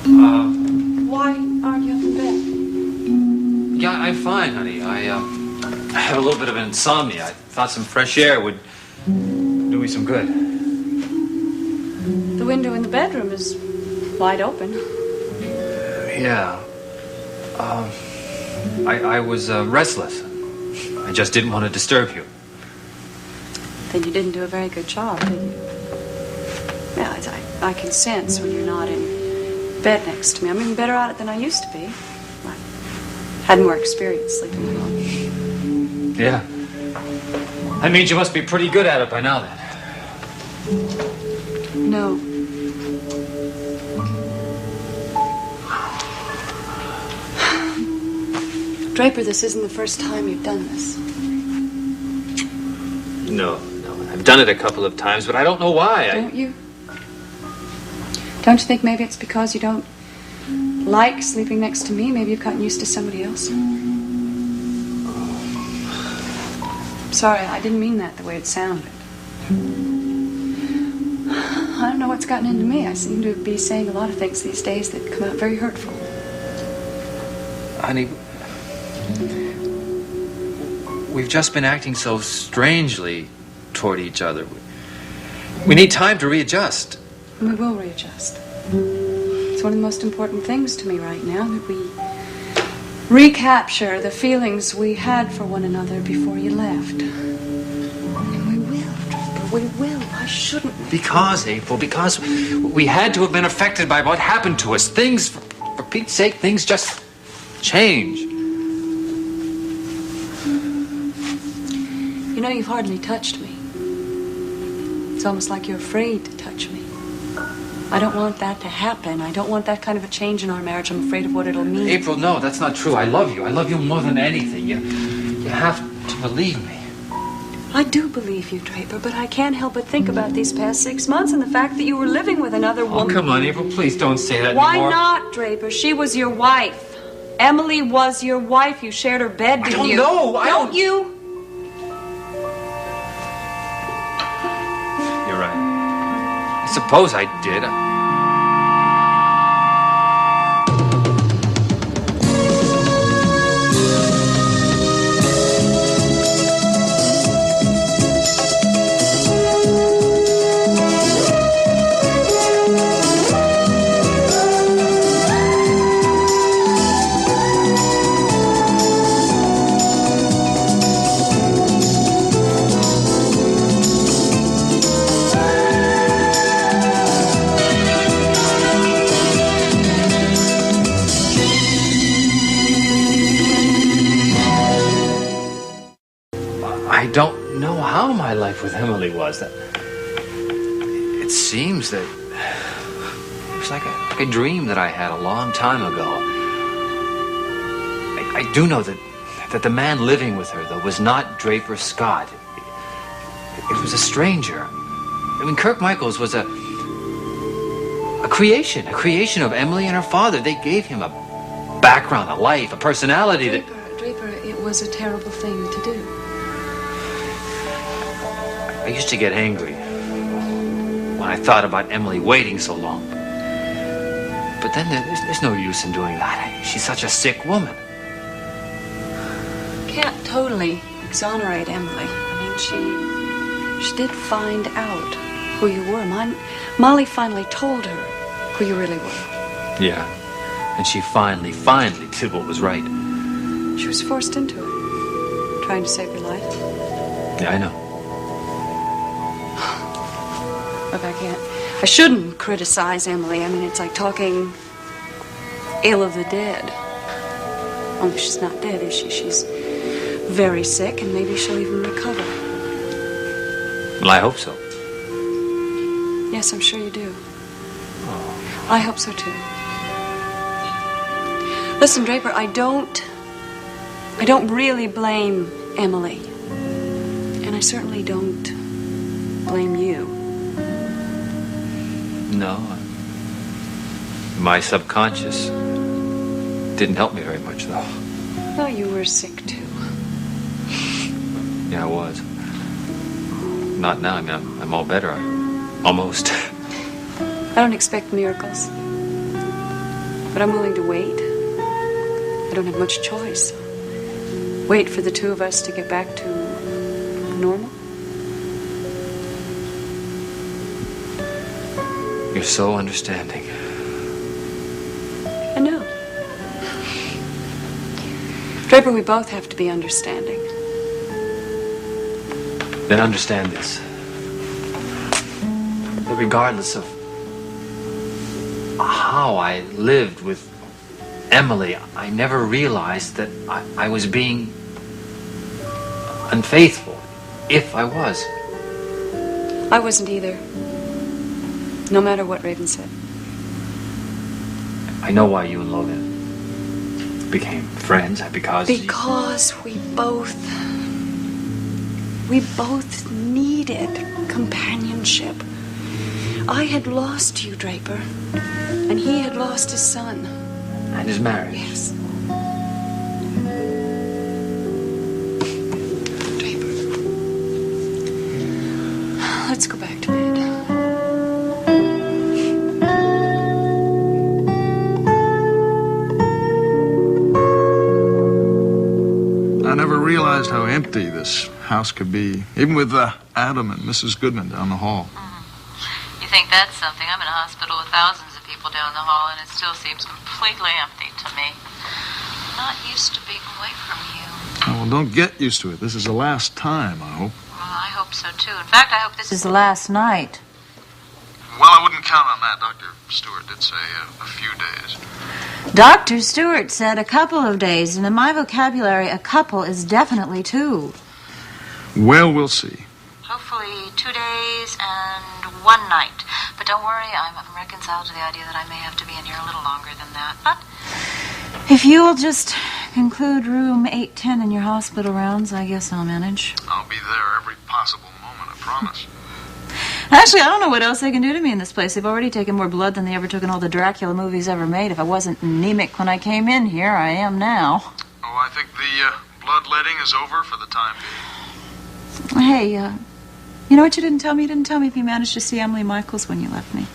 Why aren't you up in bed? Yeah, I'm fine, honey. I have a little bit of insomnia. I thought some fresh air would do me some good. The window in the bedroom is wide open. Yeah. I was restless. I just didn't want to disturb you. Then you didn't do a very good job, did you? Yeah, I can sense when you're not in bed next to me. I'm even better at it than I used to be. I had more experience sleeping alone. Yeah. That means you must be pretty good at it by now, then. No. Draper, this isn't the first time you've done this. No. I've done it a couple of times, but I don't know why. Don't you? Don't you think maybe it's because you don't like sleeping next to me? Maybe you've gotten used to somebody else? Sorry, I didn't mean that the way it sounded. I don't know what's gotten into me. I seem to be saying a lot of things these days that come out very hurtful. Honey, we've just been acting so strangely toward each other. We need time to readjust. We will readjust. It's one of the most important things to me right now, that we recapture the feelings we had for one another before you left. And we will, Draper, we will. Why shouldn't we? Because, April, because we had to have been affected by what happened to us. Things, for Pete's sake, things just change. You know, you've hardly touched me. It's almost like you're afraid to touch me. I don't want that to happen. I don't want that kind of a change in our marriage. I'm afraid of what it'll mean. April, no, that's not true. I love you. I love you more than anything. You have to believe me. I do believe you, Draper, but I can't help but think about these past 6 months and the fact that you were living with another woman. Oh, come on, April, please don't say that Why anymore. Why not, Draper? She was your wife. Emily was your wife. You shared her bed, didn't you? I don't know. Don't you? You're right. I suppose I did. I don't know how my life with Emily was. It seems that it was like a dream that I had a long time ago. I do know that the man living with her, though, was not Draper Scott. It was a stranger. I mean, Kirk Michaels was a creation of Emily and her father. They gave him a background, a life, a personality that... Draper, it was a terrible thing to do. I used to get angry when I thought about Emily waiting so long. But then there's no use in doing that. She's such a sick woman. Can't totally exonerate Emily. I mean, she did find out who you were. Molly finally told her who you really were. Yeah. And she finally did what was right. She was forced into it, trying to save your life. Yeah, I know. Look, I shouldn't criticize Emily. I mean, it's like talking ill of the dead. Only she's not dead, is she? She's very sick, and maybe she'll even recover. Well, I hope so. Yes, I'm sure you do. Oh. I hope so, too. Listen, Draper, I don't really blame Emily. And I certainly don't blame you. No. My subconscious didn't help me very much, though. Well, you were sick, too. Yeah, I was. Not now. I mean, I'm all better. Almost. I don't expect miracles. But I'm willing to wait. I don't have much choice. Wait for the two of us to get back to normal. You're so understanding. I know. Draper, we both have to be understanding. Then understand this. That regardless of how I lived with Emily, I never realized that I was being unfaithful, if I was. I wasn't either. No matter what Raven said. I know why you and Logan became friends, because we both needed companionship. I had lost you, Draper, and he had lost his son. And his marriage. Yes. Draper, let's go back to bed. I never realized how empty this house could be, even with Adam and Mrs. Goodman down the hall. You think that's something? I'm in a hospital with thousands of people down the hall, and it still seems completely empty to me. I'm not used to being away from you. Oh, well, don't get used to it. This is the last time, I hope. Well, I hope so, too. In fact, I hope this is the last night. Well, I wouldn't count on that. Dr. Stewart did say a few days. Dr. Stewart said a couple of days, and in my vocabulary, a couple is definitely 2. Well, we'll see. Hopefully 2 days and 1 night. But don't worry, I'm reconciled to the idea that I may have to be in here a little longer than that. But if you'll just conclude room 810 in your hospital rounds, I guess I'll manage. I'll be there every possible moment, I promise. Actually, I don't know what else they can do to me in this place. They've already taken more blood than they ever took in all the Dracula movies ever made. If I wasn't anemic when I came in here, I am now. Oh, I think the bloodletting is over for the time being. Hey, you know what you didn't tell me? You didn't tell me if you managed to see Emily Michaels when you left me.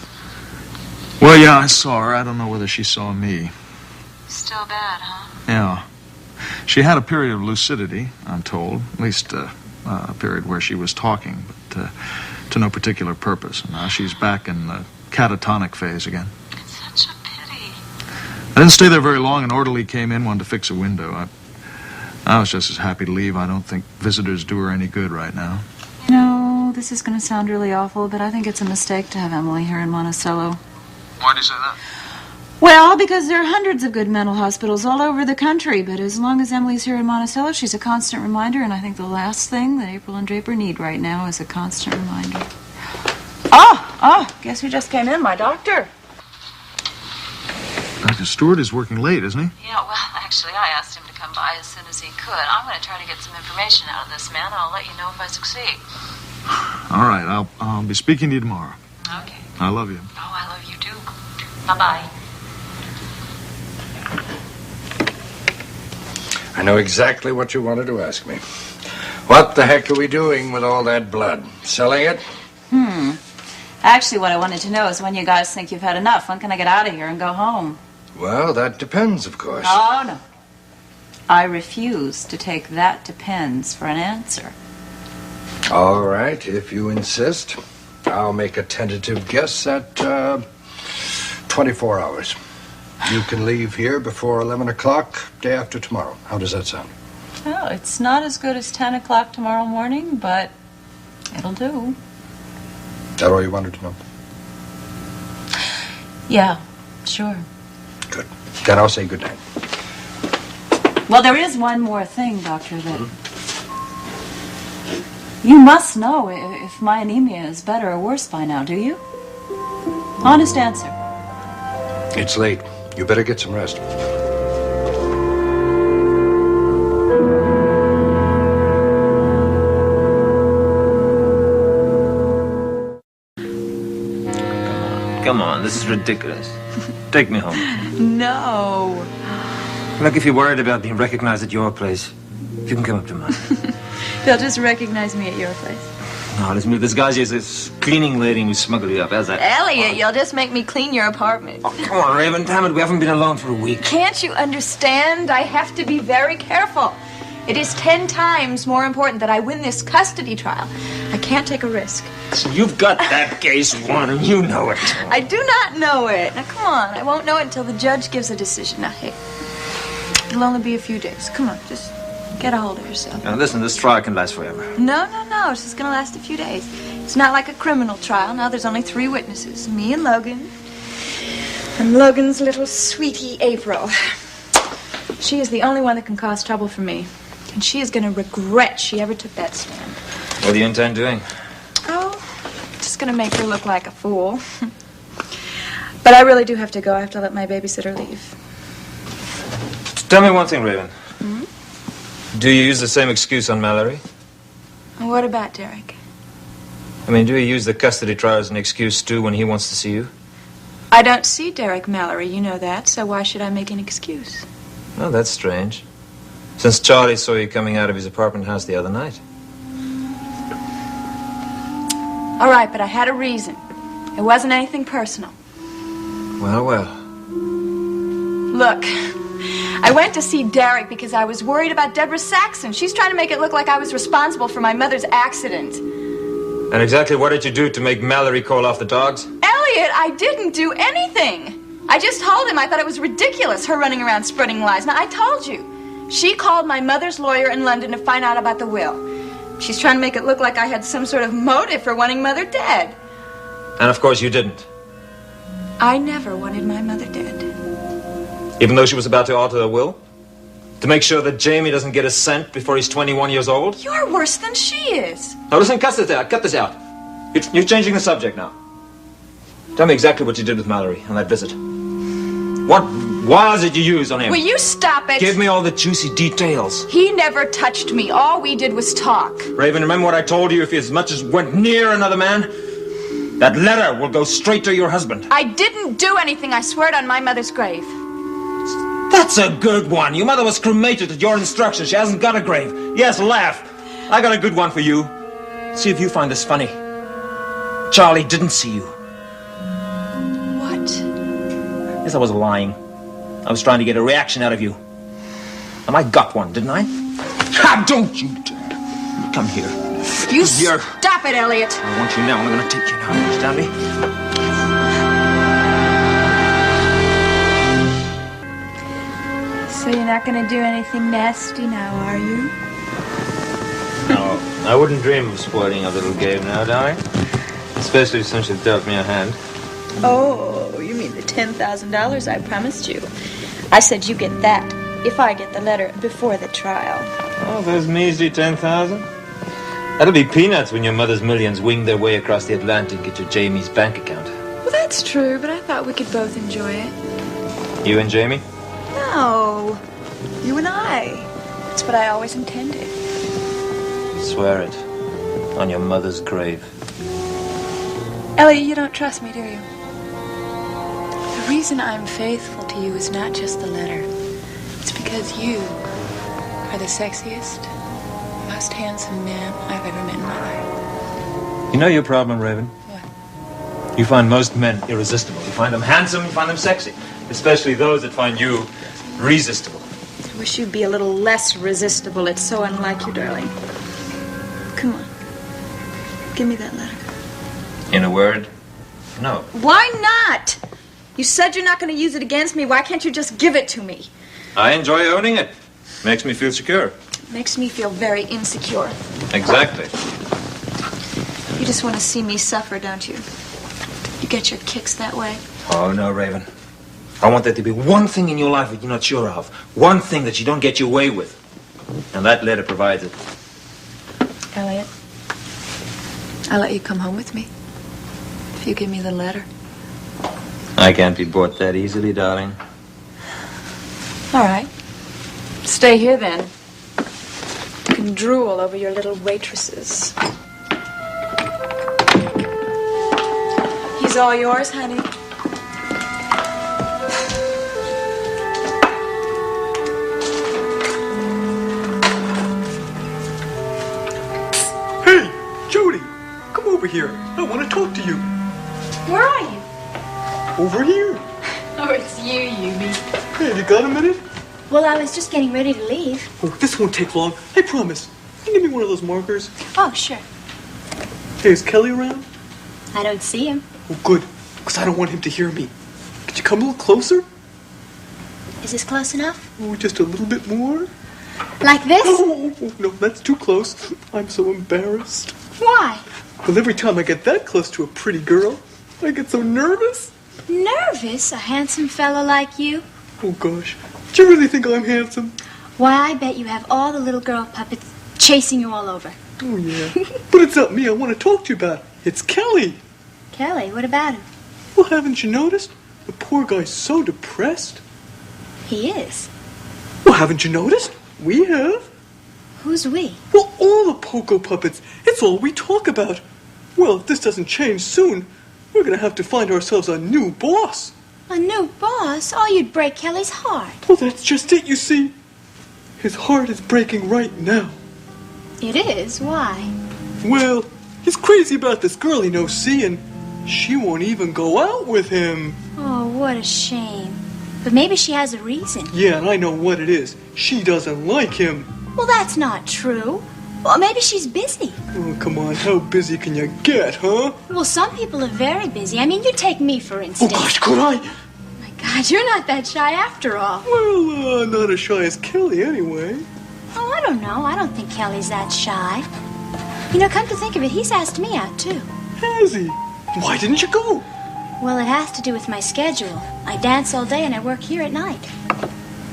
Well, yeah, I saw her. I don't know whether she saw me. Still bad, huh? Yeah. She had a period of lucidity, I'm told. At least a period where she was talking, but to no particular purpose. And now she's back in the catatonic phase again. It's such a pity. I didn't stay there very long. An orderly came in, wanted to fix a window. I was just as happy to leave. I don't think visitors do her any good right now. You know, this is going to sound really awful, but I think it's a mistake to have Emily here in Monticello. Why do you say that? Well, because there are hundreds of good mental hospitals all over the country, but as long as Emily's here in Monticello, she's a constant reminder, and I think the last thing that April and Draper need right now is a constant reminder. Oh, guess who just came in? My doctor. Dr. Stewart is working late, isn't he? Yeah, well, actually, I asked him to come by as soon as he could. I'm going to try to get some information out of this man, and I'll let you know if I succeed. All right, I'll be speaking to you tomorrow. Okay. I love you. Oh, I love you, too. Bye-bye. I know exactly what you wanted to ask me. What the heck are we doing with all that blood? Selling it? Actually, what I wanted to know is when you guys think you've had enough. When can I get out of here and go home? Well, that depends, of course. Oh, no. I refuse to take that depends for an answer. All right, if you insist. I'll make a tentative guess at 24 hours. You can leave here before 11 o'clock, day after tomorrow. How does that sound? Well, it's not as good as 10 o'clock tomorrow morning, but it'll do. Is that all you wanted to know? Yeah, sure. Good. Then I'll say good night. Well, there is one more thing, Doctor, that you must know if my anemia is better or worse by now, do you? Honest answer. It's late. You better get some rest. Come on, this is ridiculous. Take me home. No. Look, if you're worried about being recognized at your place, you can come up to mine. They'll just recognize me at your place. No, listen, this guy's just this cleaning lady who smuggled you up. How's that? Elliot, you'll just make me clean your apartment. Oh, come on, Raven. Damn it, we haven't been alone for a week. Can't you understand? I have to be very careful. It is 10 times more important that I win this custody trial. I can't take a risk. So you've got that case won, and you know it. I do not know it. Now, come on. I won't know it until the judge gives a decision. Now, hey, it'll only be a few days. Come on, just get a hold of yourself. Now, listen, this trial can last forever. No. It's just going to last a few days. It's not like a criminal trial. Now, there's only 3 witnesses. Me and Logan. And Logan's little sweetie, April. She is the only one that can cause trouble for me. And she is going to regret she ever took that stand. What do you intend doing? Oh, just going to make her look like a fool. But I really do have to go. I have to let my babysitter leave. Tell me one thing, Raven. Do you use the same excuse on Mallory? And what about Derek? I mean, do you use the custody trial as an excuse, too, when he wants to see you? I don't see Derek Mallory, you know that, so why should I make an excuse? Oh, that's strange. Since Charlie saw you coming out of his apartment house the other night. All right, but I had a reason. It wasn't anything personal. Well. Look, I went to see Derek because I was worried about Deborah Saxon. She's trying to make it look like I was responsible for my mother's accident. And exactly what did you do to make Mallory call off the dogs? Elliot, I didn't do anything. I just told him I thought it was ridiculous, her running around spreading lies. Now, I told you. She called my mother's lawyer in London to find out about the will. She's trying to make it look like I had some sort of motive for wanting Mother dead. And of course you didn't. I never wanted my mother dead. Even though she was about to alter the will? To make sure that Jamie doesn't get a cent before he's 21 years old? You're worse than she is. Now listen, cut this out. Cut this out. You're changing the subject now. Tell me exactly what you did with Mallory on that visit. What was it you used on him? Will you stop it? Give me all the juicy details. He never touched me. All we did was talk. Raven, remember what I told you? If you as much as went near another man, that letter will go straight to your husband. I didn't do anything, I swear it on my mother's grave. That's a good one. Your mother was cremated at your instruction. She hasn't got a grave. Yes, laugh. I got a good one for you. See if you find this funny. Charlie didn't see you. What? Yes, I was lying. I was trying to get a reaction out of you. And I got one, didn't I? Ha! Don't you dare. Come here. You stop it, Elliot. I want you now. I'm going to take you now. Understand me? So you're not going to do anything nasty now, are you? No, I wouldn't dream of spoiling a little game now, darling. Especially since you've dealt me a hand. Oh, you mean the $10,000 I promised you. I said you get that if I get the letter before the trial. Oh, those measly 10,000? That'll be peanuts when your mother's millions wing their way across the Atlantic into Jamie's bank account. Well, that's true, but I thought we could both enjoy it. You and Jamie? No, you and I. That's what I always intended. Swear it. On your mother's grave. Elliot, you don't trust me, do you? The reason I'm faithful to you is not just the letter. It's because you are the sexiest, most handsome man I've ever met in my life. You know your problem, Raven? What? You find most men irresistible. You find them handsome, you find them sexy. Especially those that find you resistible. I wish you'd be a little less resistible. It's so unlike you, darling. Come on. Give me that letter. In a word, no. Why not? You said you're not going to use it against me. Why can't you just give it to me? I enjoy owning it. Makes me feel secure. Makes me feel very insecure. Exactly. You just want to see me suffer, don't you? You get your kicks that way. Oh, no, Raven. I want there to be one thing in your life that you're not sure of. One thing that you don't get your way with. And that letter provides it. Elliot, I'll let you come home with me if you give me the letter. I can't be bought that easily, darling. All right. Stay here, then. You can drool over your little waitresses. He's all yours, honey. Hey, Judy! here. I want to talk to you. Where are you? Over here. Oh, it's you, Yubi. Hey, have you got a minute? Well, I was just getting ready to leave. Oh, this won't take long. I promise. Can you give me one of those markers? Oh, sure. Hey, is Kelly around? I don't see him. Oh, good. Because I don't want him to hear me. Could you come a little closer? Is this close enough? Oh, just a little bit more? Like this? No, that's too close. I'm so embarrassed. Why? Well, every time I get that close to a pretty girl, I get so nervous. Nervous? A handsome fellow like you? Oh, gosh. Do you really think I'm handsome? Why, I bet you have all the little girl puppets chasing you all over. Oh, yeah. But it's not me I want to talk to you about. It's Kelly. Kelly, what about him? Well, haven't you noticed? The poor guy's so depressed. He is. Well, haven't you noticed? We have. Who's we? Well, all the Poco puppets. It's all we talk about. Well, if this doesn't change soon, we're going to have to find ourselves a new boss. A new boss? Oh, you'd break Kelly's heart. Well, that's just it, you see. His heart is breaking right now. It is? Why? Well, he's crazy about this girl he knows, see, and she won't even go out with him. Oh, what a shame. But maybe she has a reason. Yeah, and I know what it is. She doesn't like him. Well, that's not true. Well, maybe she's busy. Oh, come on, how busy can you get, huh? Well, some people are very busy. I mean, you take me, for Oh, instance. gosh, could I? My God, you're not that shy after all. Well, not as shy as Kelly, anyway. Oh, I don't know. I don't think Kelly's that shy. You know, come to think of it, he's asked me out, too. Has he? Why didn't you go? Well, it has to do with my schedule. I dance all day and I work here at night.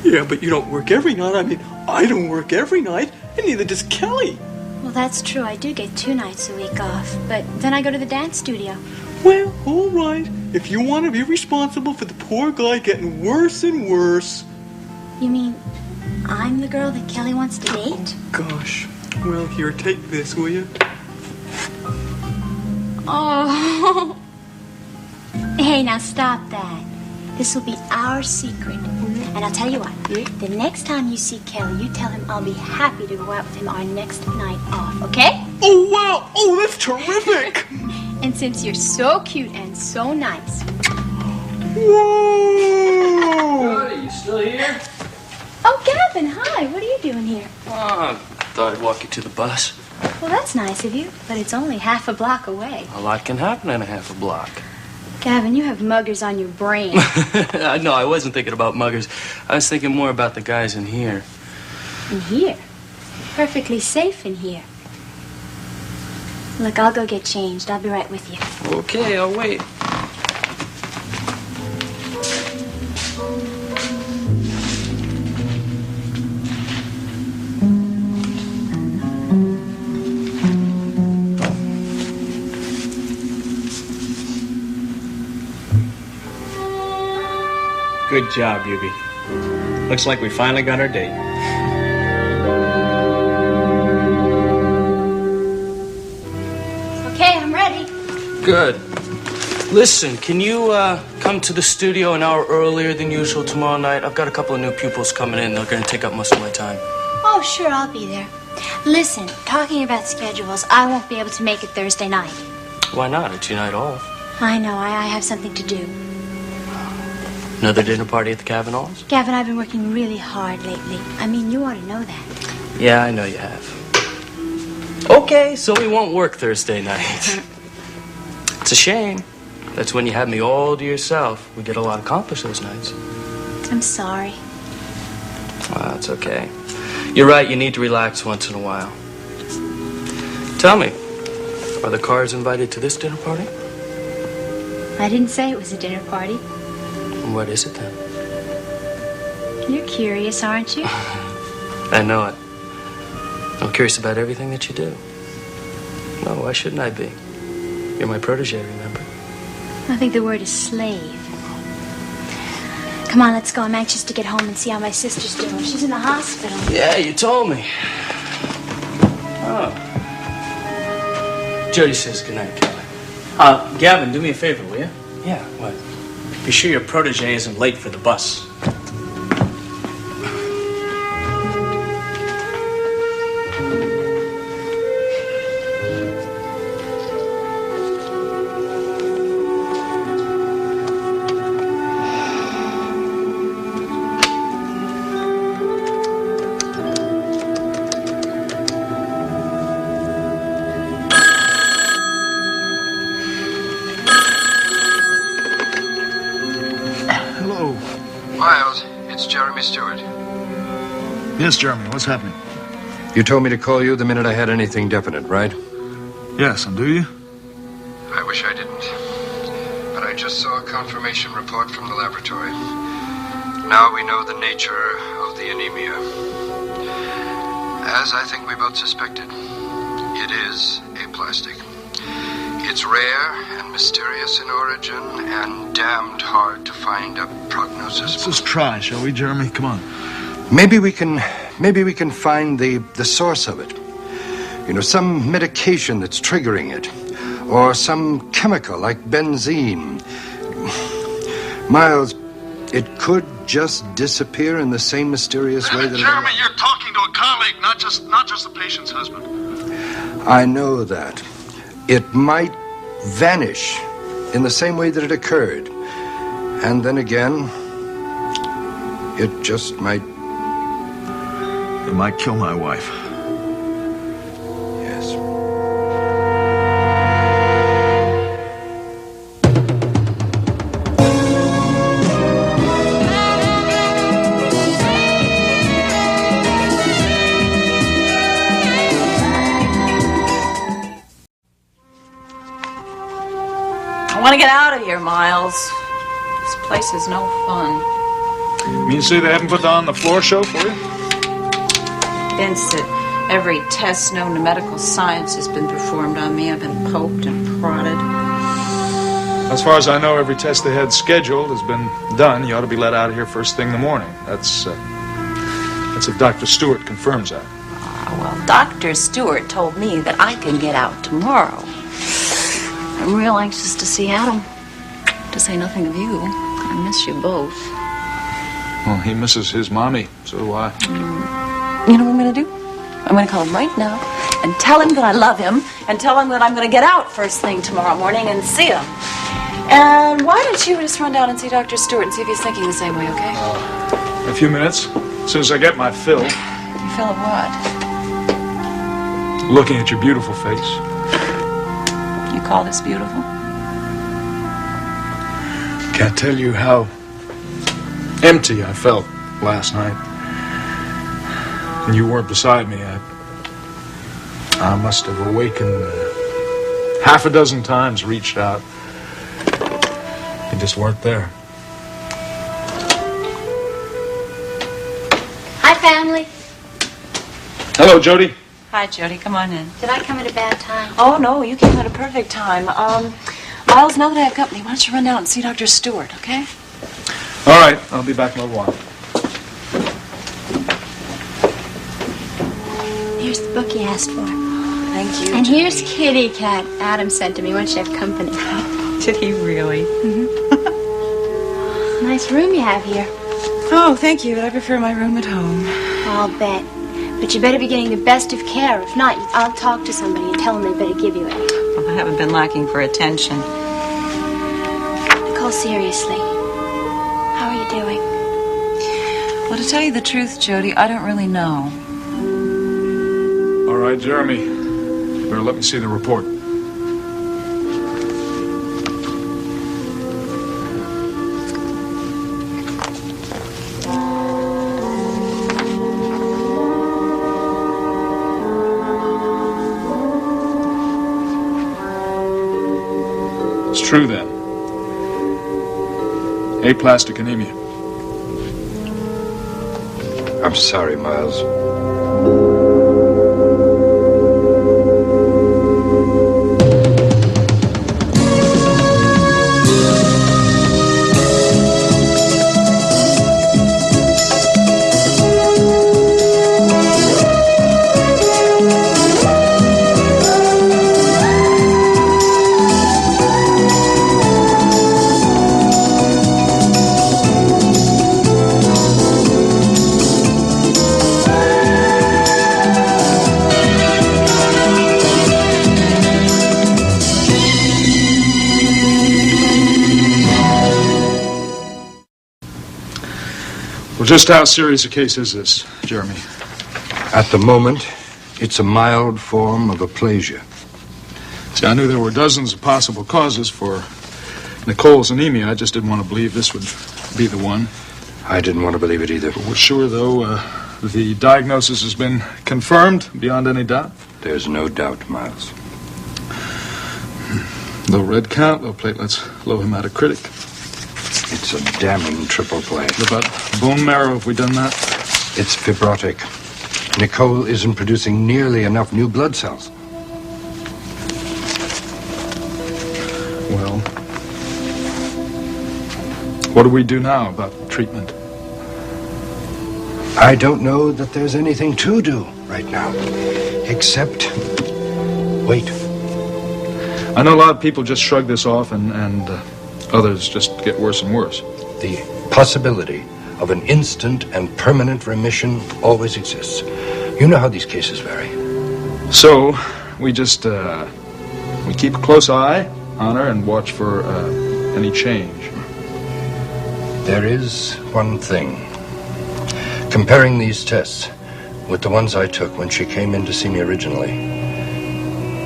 Yeah, but you don't work every night. I mean, I don't work every night, and neither does Kelly. Well, that's true. I do get 2 nights a week off, but then I go to the dance studio. Well, all right. If you want to be responsible for the poor guy getting worse and worse. You mean I'm the girl that Kelly wants to date? Gosh. Well, here, take this, will you? Oh. Hey, now stop that. This will be our secret. And I'll tell you what, the next time you see Kelly, you tell him I'll be happy to go out with him our next night off, okay? Oh, wow! Oh, that's terrific! And since you're so cute and so nice. Whoa! Are you still here? Oh, Gavin, hi. What are you doing here? Oh, I thought I'd walk you to the bus. Well, that's nice of you, but it's only half a block away. A lot can happen in a half a block. Gavin, you have muggers on your brain. No, I wasn't thinking about muggers. I was thinking more about the guys in here. In here? Perfectly safe in here. Look, I'll go get changed. I'll be right with you. Okay, I'll wait. Good job, Yubi. Looks like we finally got our date. Okay, I'm ready. Good. Listen, can you come to the studio an hour earlier than usual tomorrow night? I've got a couple of new pupils coming in. They're going to take up most of my time. Oh, sure, I'll be there. Listen, talking about schedules, I won't be able to make it Thursday night. Why not? It's your night off. I know, I have something to do. Another dinner party at the Kavanaughs? Gavin, I've been working really hard lately. I mean, you ought to know that. Yeah, I know you have. Okay, so we won't work Thursday night. It's a shame. That's when you have me all to yourself. We get a lot accomplished those nights. I'm sorry. Well, it's okay. You're right, you need to relax once in a while. Tell me, are the Carrs invited to this dinner party? I didn't say it was a dinner party. What is it then? You're curious, aren't you? I know it. I'm curious about everything that you do. No, why shouldn't I be? You're my protege, remember? I think the word is slave. Come on, let's go. I'm anxious to get home and see how my sister's doing. She's in the hospital. Yeah, you told me. Oh. Jody says goodnight, Kelly. Gavin, do me a favor, will you? Yeah, what? Be sure your protege isn't late for the bus. Yes, Jeremy, what's happening? You told me to call you the minute I had anything definite, right? Yes, and do you? I wish I didn't. But I just saw a confirmation report from the laboratory. Now we know the nature of the anemia. As I think we both suspected, it is aplastic. It's rare and mysterious in origin and damned hard to find a prognosis. Let's just try, shall we, Jeremy? Come on. Maybe we can find the source of it. You know, some medication that's triggering it. Or some chemical like benzene. Miles, it could just disappear in the same mysterious way that Jeremy, you're talking to a colleague, not just the patient's husband. I know that. It might vanish in the same way that it occurred. And then again, it just might... It might kill my wife. Yes. I want to get out of here, Miles. This place is no fun. You mean to say they haven't put on the floor show for you? Vince said every test known to medical science has been performed on me. I've been poked and prodded. As far as I know, every test they had scheduled has been done. You ought to be let out of here first thing in the morning. That's if Dr. Stewart confirms that. Well, Dr. Stewart told me that I can get out tomorrow. I'm real anxious to see Adam. To say nothing of you. I miss you both. Well, he misses his mommy, so do I. You know what I'm going to do? I'm going to call him right now and tell him that I love him and tell him that I'm going to get out first thing tomorrow morning and see him. And why don't you just run down and see Dr. Stewart and see if he's thinking the same way, okay? In a few minutes, as soon as I get my fill. You feel of what? Looking at your beautiful face. You call this beautiful? Can't tell you how empty I felt last night. And you weren't beside me. I must have awakened half a dozen times, reached out. You just weren't there. Hi, family. Hello, Jody. Hi, Jody. Come on in. Did I come at a bad time? Oh, no. You came at a perfect time. Miles, now that I have company, why don't you run down and see Dr. Stewart, okay? All right. I'll be back in a little while. Here's the book you asked for. Thank you, And Jody. here's Kitty Cat. Adam sent to me once you have company. Did he really? Nice room you have here. Oh, thank you, but I prefer my room at home. I'll bet. But you better be getting the best of care. If not, I'll talk to somebody and tell them they better give you it. Well, I haven't been lacking for attention. Nicole, seriously. How are you doing? Well, to tell you the truth, Jody, I don't really know. All right, Jeremy. Better let me see the report. It's true, then. Aplastic anemia. I'm sorry, Miles. Well, just how serious a case is this, Jeremy? At the moment, it's a mild form of aplasia. See, I knew there were dozens of possible causes for Nicole's anemia. I just didn't want to believe this would be the one. I didn't want to believe it either. But we're sure, though, the diagnosis has been confirmed beyond any doubt? There's no doubt, Miles. Low red count, low platelets, low hematocrit. It's a damning triple play. What about bone marrow? Have we done that? It's fibrotic. Nicole isn't producing nearly enough new blood cells. Well, what do we do now about treatment? I don't know that there's anything to do right now, except wait. I know a lot of people just shrug this off and others just get worse and worse. The possibility of an instant and permanent remission always exists. You know how these cases vary. So, we just, we keep a close eye on her and watch for any change. There is one thing. Comparing these tests with the ones I took when she came in to see me originally,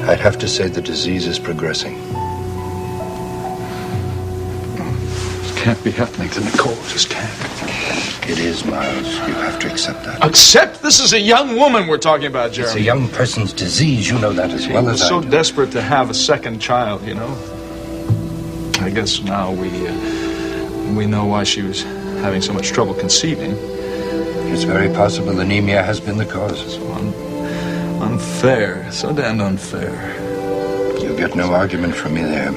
I'd have to say the disease is progressing. This can't be happening to Nicole. It just can't. It is, Miles. You have to accept that. Accept? This is a young woman we're talking about, Jeremy. It's a young person's disease. You know that as well as I do. So desperate to have a second child, you know. I guess now we know why she was having so much trouble conceiving. It's very possible anemia has been the cause. So unfair. So damned unfair. You get no argument from me there.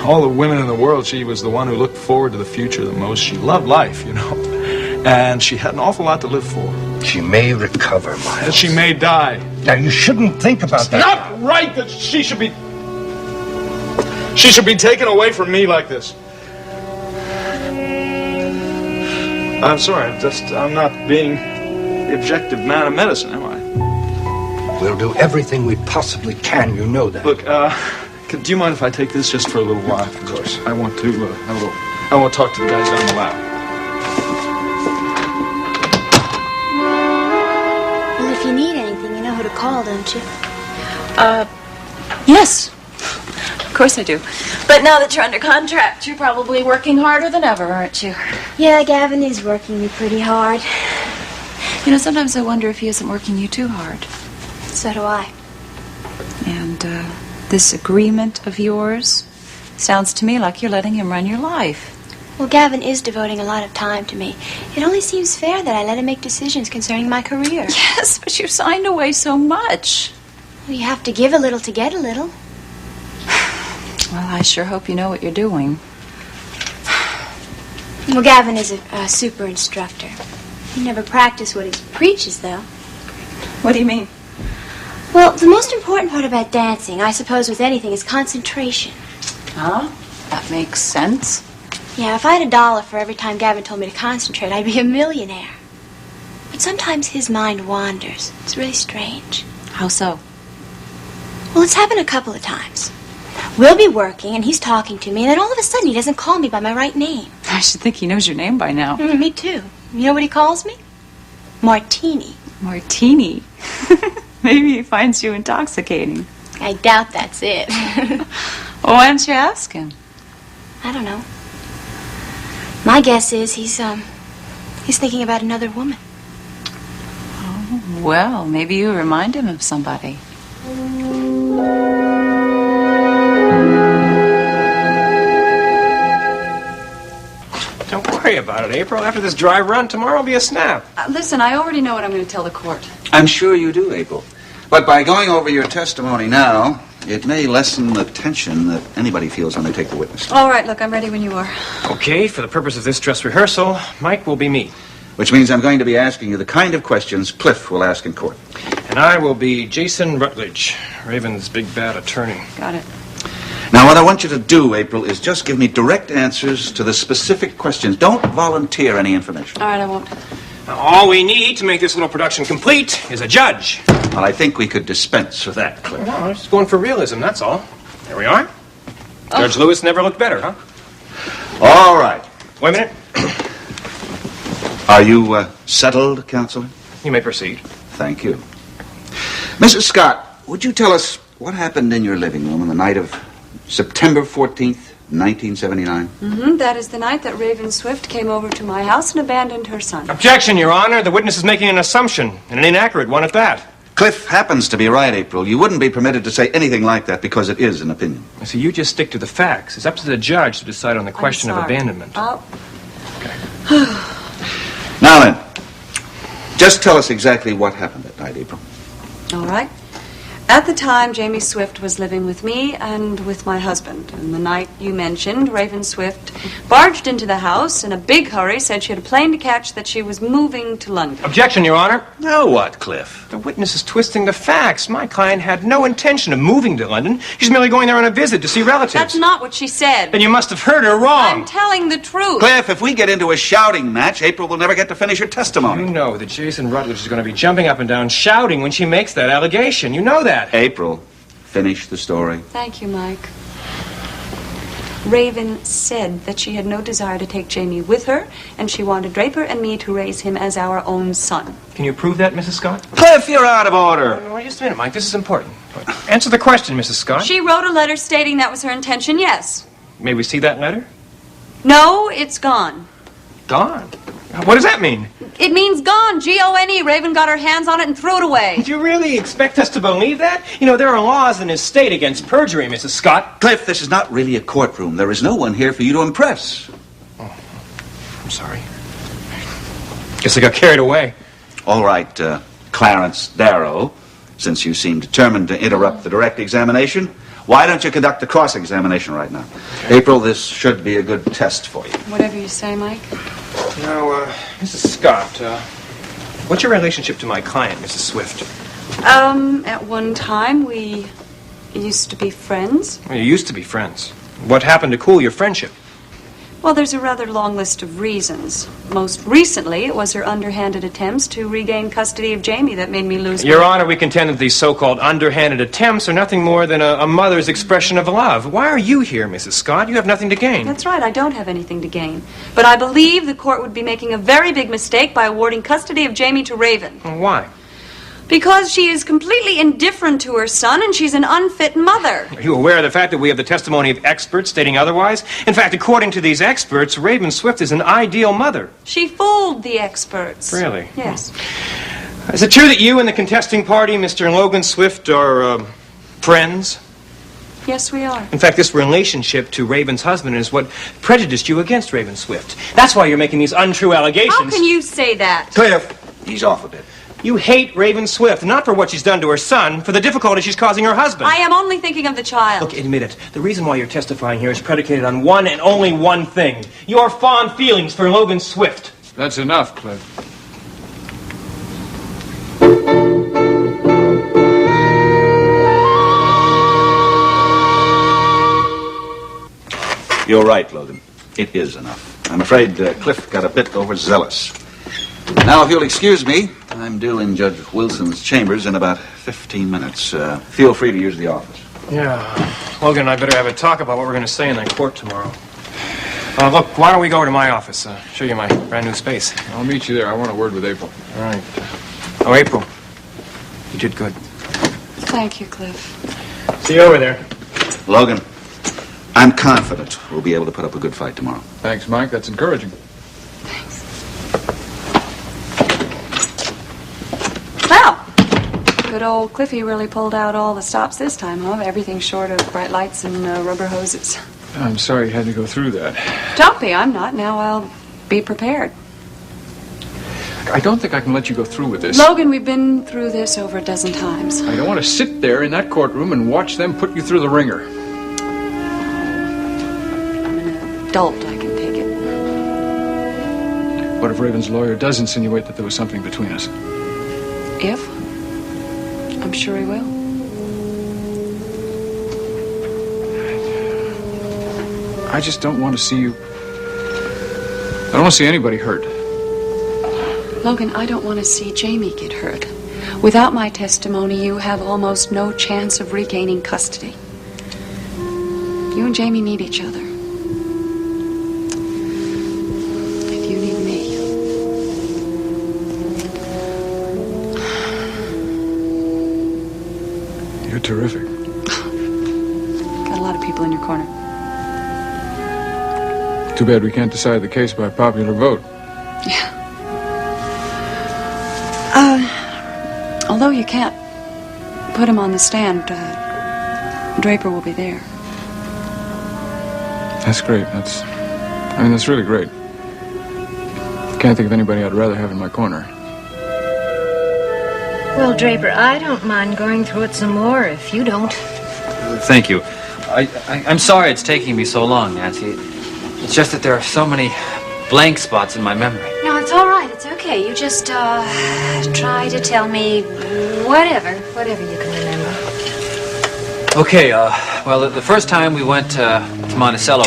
All the women in the world, she was the one who looked forward to the future the most. She loved life, you know. And she had an awful lot to live for. She may recover, Miles. And she may die. Now, you shouldn't think about that. It's not right that she should be taken away from me like this. I'm sorry, I'm not being the objective man of medicine, am I? We'll do everything we possibly can, you know that. Look, do you mind if I take this just for a little while? Of course. I want to I want to talk to the guys down the lab. Well, if you need anything, you know who to call, don't you? Yes. Of course I do. But now that you're under contract, you're probably working harder than ever, aren't you? Yeah, Gavin is working me pretty hard. You know, sometimes I wonder if he isn't working you too hard. So do I. And, this agreement of yours sounds to me like you're letting him run your life. Well, Gavin is devoting a lot of time to me. It only seems fair that I let him make decisions concerning my career. Yes, but you signed away so much. Well, you have to give a little to get a little. Well, I sure hope you know what you're doing. Well, Gavin is a super instructor. He never practiced what he preaches, though. What do you mean? Well, the most important part about dancing, I suppose with anything, is concentration. Huh? That makes sense. Yeah, if I had $1 for every time Gavin told me to concentrate, I'd be a millionaire. But sometimes his mind wanders. It's really strange. How so? Well, it's happened a couple of times. We'll be working, and he's talking to me, and then all of a sudden he doesn't call me by my right name. I should think he knows your name by now. Me too. You know what he calls me? Martini. Martini? Maybe he finds you intoxicating. I doubt that's it. Well, why don't you ask him? I don't know. My guess is he's thinking about another woman. Oh, well, maybe you remind him of somebody. Don't worry about it, April. After this dry run, tomorrow will be a snap. Listen, I already know what I'm going to tell the court. I'm sure you do, April. But by going over your testimony now, it may lessen the tension that anybody feels when they take the witness stand. All right, look, I'm ready when you are. Okay, for the purpose of this dress rehearsal, Mike will be me. Which means I'm going to be asking you the kind of questions Cliff will ask in court. And I will be Jason Rutledge, Raven's big bad attorney. Got it. Now, what I want you to do, April, is just give me direct answers to the specific questions. Don't volunteer any information. All right, I won't. Now, all we need to make this little production complete is a judge. Well, I think we could dispense with that, Cliff. No, I'm just going for realism, that's all. There we are. Judge Lewis never looked better, huh? All right. Wait a minute. Are you settled, Counselor? You may proceed. Thank you. Mrs. Scott, would you tell us what happened in your living room on the night of September 14th, 1979? Mm-hmm. That is the night that Raven Swift came over to my house and abandoned her son. Objection, Your Honor. The witness is making an assumption, and an inaccurate one at that. Cliff happens to be right, April. You wouldn't be permitted to say anything like that because it is an opinion. So you just stick to the facts. It's up to the judge to decide on the question of abandonment. Oh. Now then, just tell us exactly what happened that night, April. All right. At the time, Jamie Swift was living with me and with my husband. And the night you mentioned, Raven Swift barged into the house in a big hurry, said she had a plane to catch, that she was moving to London. Objection, Your Honor. Now what, Cliff? The witness is twisting the facts. My client had no intention of moving to London. She's merely going there on a visit to see relatives. That's not what she said. Then you must have heard her wrong. I'm telling the truth. Cliff, if we get into a shouting match, April will never get to finish her testimony. You know that Jason Rutledge is going to be jumping up and down, shouting when she makes that allegation. You know that. April, finish the story. Thank you, Mike. Raven said that she had no desire to take Jamie with her, and she wanted Draper and me to raise him as our own son. Can you prove that, Mrs. Scott? Cliff, you're out of order. Wait just a minute, Mike. This is important. Answer the question, Mrs. Scott. She wrote a letter stating that was her intention, yes. May we see that letter? No, it's gone. Gone? What does that mean? It means gone. G-O-N-E. Raven got her hands on it and threw it away. Do you really expect us to believe that? You know, there are laws in this state against perjury, Mrs. Scott. Cliff, this is not really a courtroom. There is no one here for you to impress. Oh, I'm sorry. Guess I got carried away. All right, Clarence Darrow, since you seem determined to interrupt the direct examination, why don't you conduct the cross-examination right now? Okay. April, this should be a good test for you. Whatever you say, Mike. Now, Mrs. Scott, what's your relationship to my client, Mrs. Swift? At one time, we used to be friends. Well, you used to be friends. What happened to cool your friendship? Well, there's a rather long list of reasons. Most recently, it was her underhanded attempts to regain custody of Jamie that made me lose Your Honor, we contend that these so-called underhanded attempts are nothing more than a mother's expression of love. Why are you here, Mrs. Scott? You have nothing to gain. That's right, I don't have anything to gain. But I believe the court would be making a very big mistake by awarding custody of Jamie to Raven. Why? Because she is completely indifferent to her son, and she's an unfit mother. Are you aware of the fact that we have the testimony of experts stating otherwise? In fact, according to these experts, Raven Swift is an ideal mother. She fooled the experts. Really? Yes. Is it true that you and the contesting party, Mr. Logan Swift, are friends? Yes, we are. In fact, this relationship to Raven's husband is what prejudiced you against Raven Swift. That's why you're making these untrue allegations. How can you say that? Cliff, he's off a bit. You hate Raven Swift, not for what she's done to her son, for the difficulty she's causing her husband. I am only thinking of the child. Look, admit it. The reason why you're testifying here is predicated on one and only one thing. Your fond feelings for Logan Swift. That's enough, Cliff. You're right, Logan. It is enough. I'm afraid Cliff got a bit overzealous. Now, if you'll excuse me, I'm due in Judge Wilson's chambers in about 15 minutes. Feel free to use the office. Yeah. Logan and I better have a talk about what we're going to say in that court tomorrow. Look, why don't we go over to my office? Show you my brand new space. I'll meet you there. I want a word with April. All right. Oh, April. You did good. Thank you, Cliff. See you over there. Logan, I'm confident we'll be able to put up a good fight tomorrow. Thanks, Mike. That's encouraging. Well, good old Cliffy really pulled out all the stops this time, huh? Everything short of bright lights and rubber hoses. I'm sorry you had to go through that. Don't be, I'm not. Now I'll be prepared. I don't think I can let you go through with this. Logan, we've been through this over a dozen times. I don't want to sit there in that courtroom and watch them put you through the ringer. I'm an adult, I can take it. What if Raven's lawyer does insinuate that there was something between us? If? I'm sure he will. I just don't want to see you... I don't want to see anybody hurt. Logan, I don't want to see Jamie get hurt. Without my testimony, you have almost no chance of regaining custody. You and Jamie need each other. If you need me. You're terrific. Got a lot of people in your corner. Too bad we can't decide the case by popular vote. Yeah. Although you can't put him on the stand, Draper will be there. That's great. That's really great. Can't think of anybody I'd rather have in my corner. Well, Draper, I don't mind going through it some more if you don't. Thank you. I'm sorry it's taking me so long, Nancy. It's just that there are so many blank spots in my memory. No, it's all right. It's okay. You just, try to tell me whatever you can remember. Okay, well, the first time we went to Monticello,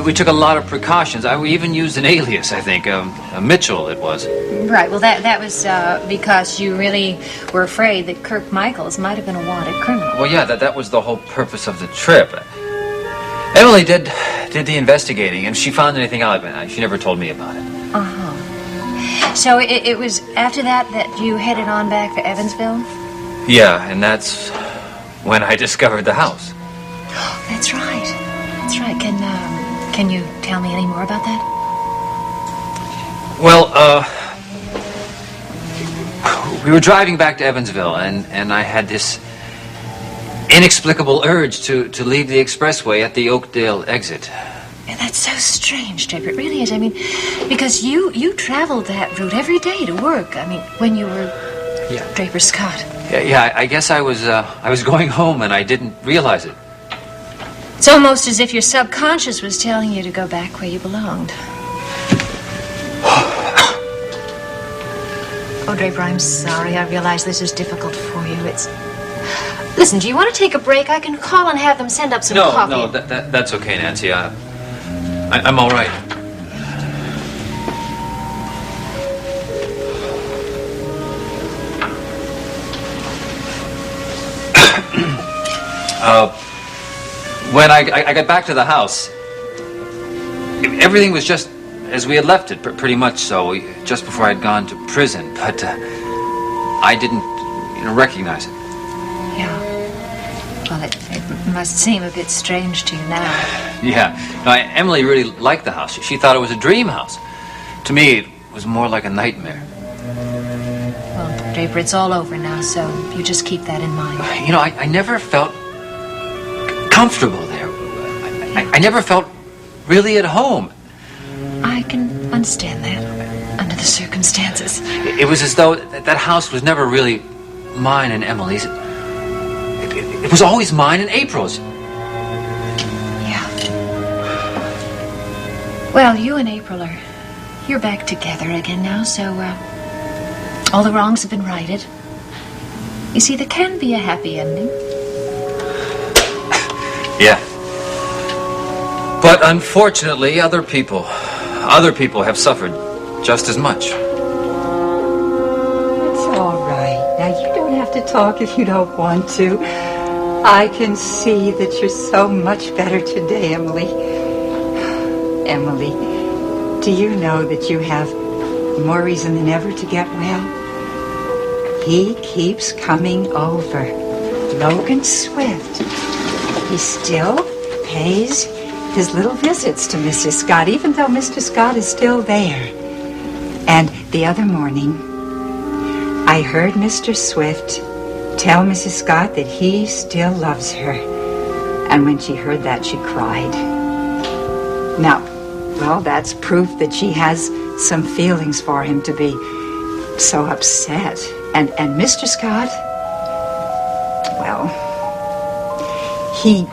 we took a lot of precautions. We even used an alias, I think. Mitchell, it was. Right, well, that was, because you really were afraid that Kirk Michaels might have been a wanted criminal. Well, yeah, that was the whole purpose of the trip. Emily did the investigating, and if she found anything out, she never told me about it. Uh-huh. So it was after that you headed on back for Evansville? Yeah, and that's when I discovered the house. That's right. That's right. Can you tell me any more about that? Well, we were driving back to Evansville, and I had this inexplicable urge to leave the expressway at the Oakdale exit. Yeah, that's so strange, Draper. It really is. I mean, because you traveled that route every day to work. I mean, when you were Draper Scott. Yeah, I guess I was going home and I didn't realize it. It's almost as if your subconscious was telling you to go back where you belonged. Oh, Draper, I'm sorry. I realize this is difficult for you. Listen, do you want to take a break? I can call and have them send up some coffee. No, that's okay, Nancy. I'm all right. When I got back to the house, everything was just as we had left it, pretty much so, just before I'd gone to prison. But I didn't, recognize it. Yeah. Well, it must seem a bit strange to you now. Yeah. No, Emily really liked the house. She thought it was a dream house. To me, it was more like a nightmare. Well, Draper, it's all over now, so you just keep that in mind. I never felt comfortable there. I never felt really at home. I can understand that under the circumstances. It was as though that house was never really mine and Emily's. It was always mine and April's. Yeah. Well, you and April you're back together again now, so all the wrongs have been righted. You see, there can be a happy ending. Yeah. But unfortunately, other people have suffered just as much. It's all right. Now, you don't have to talk if you don't want to. I can see that you're so much better today, Emily. Emily, do you know that you have more reason than ever to get well? He keeps coming over. Logan Swift. He still pays his little visits to Mrs. Scott, even though Mr. Scott is still there. And the other morning, I heard Mr. Swift tell Mrs. Scott that he still loves her. And when she heard that, she cried. Now, well, that's proof that she has some feelings for him to be so upset. And Mr. Scott, well, he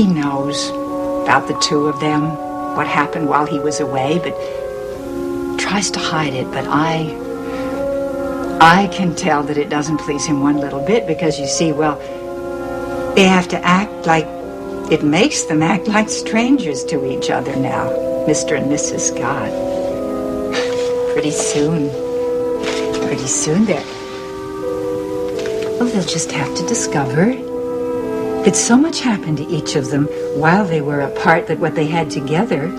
knows about the two of them, what happened while he was away, but tries to hide it. But I can tell that it doesn't please him one little bit, because you see, well, they have to act like, it makes them act like strangers to each other now, Mr. and Mrs. Scott. Pretty soon they'll just have to discover that so much happened to each of them while they were apart that what they had together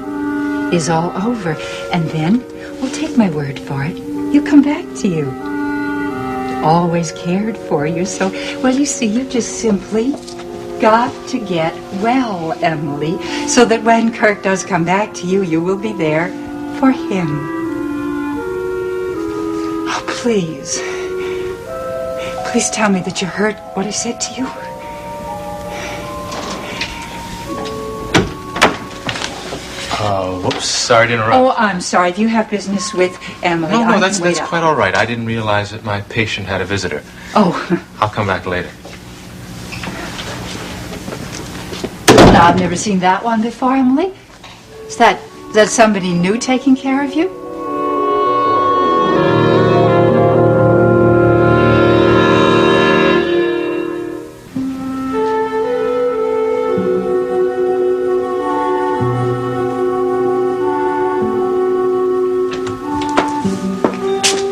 is all over. And then, well, take my word for it, he'll come back to you. Always cared for you, so, well, you see, you just simply got to get well, Emily, so that when Kirk does come back to you, you will be there for him. Oh, please. Please tell me that you heard what I said to you. Whoops, sorry to interrupt. Oh, I'm sorry. Do you have business with Emily? No, I can that's wait up. quite all right. I didn't realize that my patient had a visitor. Oh. I'll come back later. Now, I've never seen that one before, Emily. Is that somebody new taking care of you?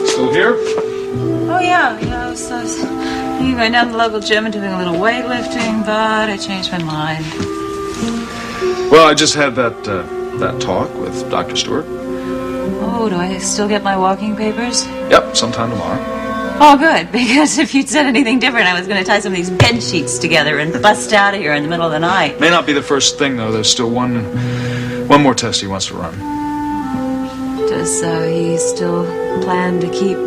Still here? Oh, yeah. I was going down to the local gym and doing a little weightlifting, but I changed my mind. Well, I just had that talk with Dr. Stewart. Oh, do I still get my walking papers? Yep, sometime tomorrow. Oh, good, because if you'd said anything different, I was going to tie some of these bed sheets together and bust out of here in the middle of the night. May not be the first thing, though. There's still one more test he wants to run. Does he still plan to keep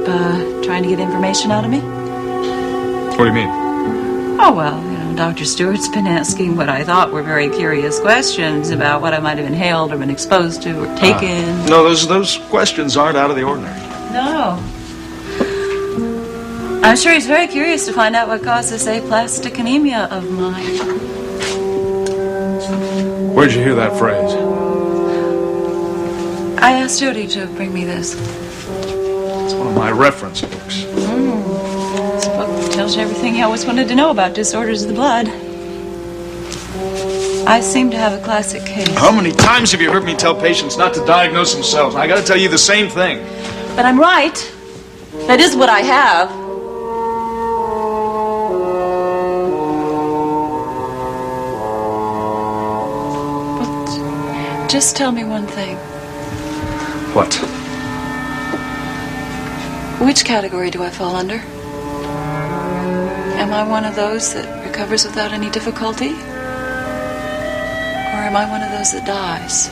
trying to get information out of me? What do you mean? Oh, well, Dr. Stewart's been asking what I thought were very curious questions about what I might have inhaled or been exposed to or taken. No, those questions aren't out of the ordinary. No. I'm sure he's very curious to find out what caused this aplastic anemia of mine. Where'd you hear that phrase? I asked Jody to bring me this. It's one of my reference books. This book tells you everything you always wanted to know about disorders of the blood. I seem to have a classic case. How many times have you heard me tell patients not to diagnose themselves? I gotta tell you the same thing. But I'm right. That is what I have. But just tell me one thing. What? Which category do I fall under? Am I one of those that recovers without any difficulty? Or am I one of those that dies?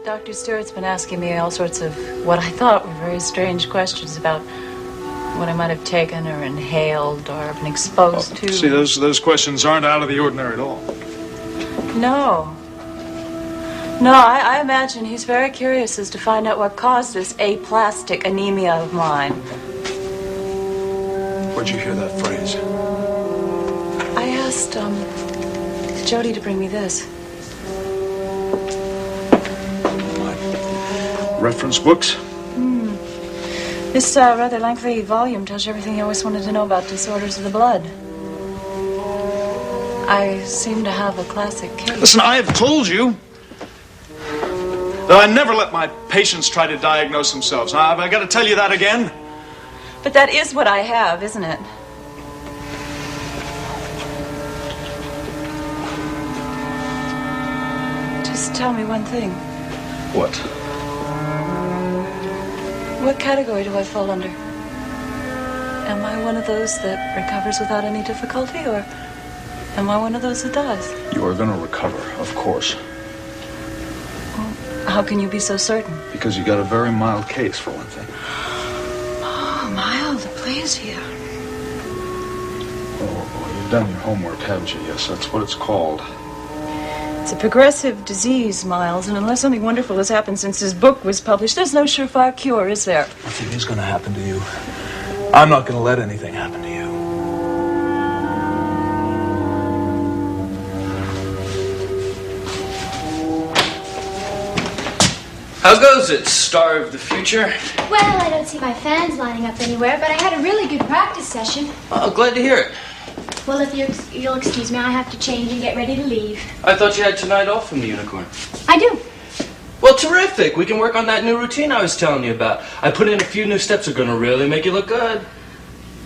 Dr. Stewart's been asking me all sorts of what I thought were very strange questions about what I might have taken or inhaled or been exposed to. See, those questions aren't out of the ordinary at all. No. No, I imagine he's very curious as to find out what caused this aplastic anemia of mine. Where'd you hear that phrase? I asked, Jody to bring me this. Reference books? This rather lengthy volume tells you everything you always wanted to know about disorders of the blood. I seem to have a classic case. Listen, I have told you that I never let my patients try to diagnose themselves. Now, have I got to tell you that again? But that is what I have, isn't it? Just tell me one thing. What? What category do I fall under? Am I one of those that recovers without any difficulty, or am I one of those that dies? You are going to recover, of course. How can you be so certain? Because you got a very mild case, for one thing. Oh, mild, please, here. Oh, you've done your homework, haven't you? Yes, that's what it's called. It's a progressive disease, Miles, and unless something wonderful has happened since this book was published, there's no surefire cure, is there? Nothing is going to happen to you. I'm not going to let anything happen to you. How goes it, star of the future? Well, I don't see my fans lining up anywhere, but I had a really good practice session. Oh, glad to hear it. Well, if you'll excuse me, I have to change and get ready to leave. I thought you had tonight off from the Unicorn. I do. Well, terrific. We can work on that new routine I was telling you about. I put in a few new steps that are going to really make you look good.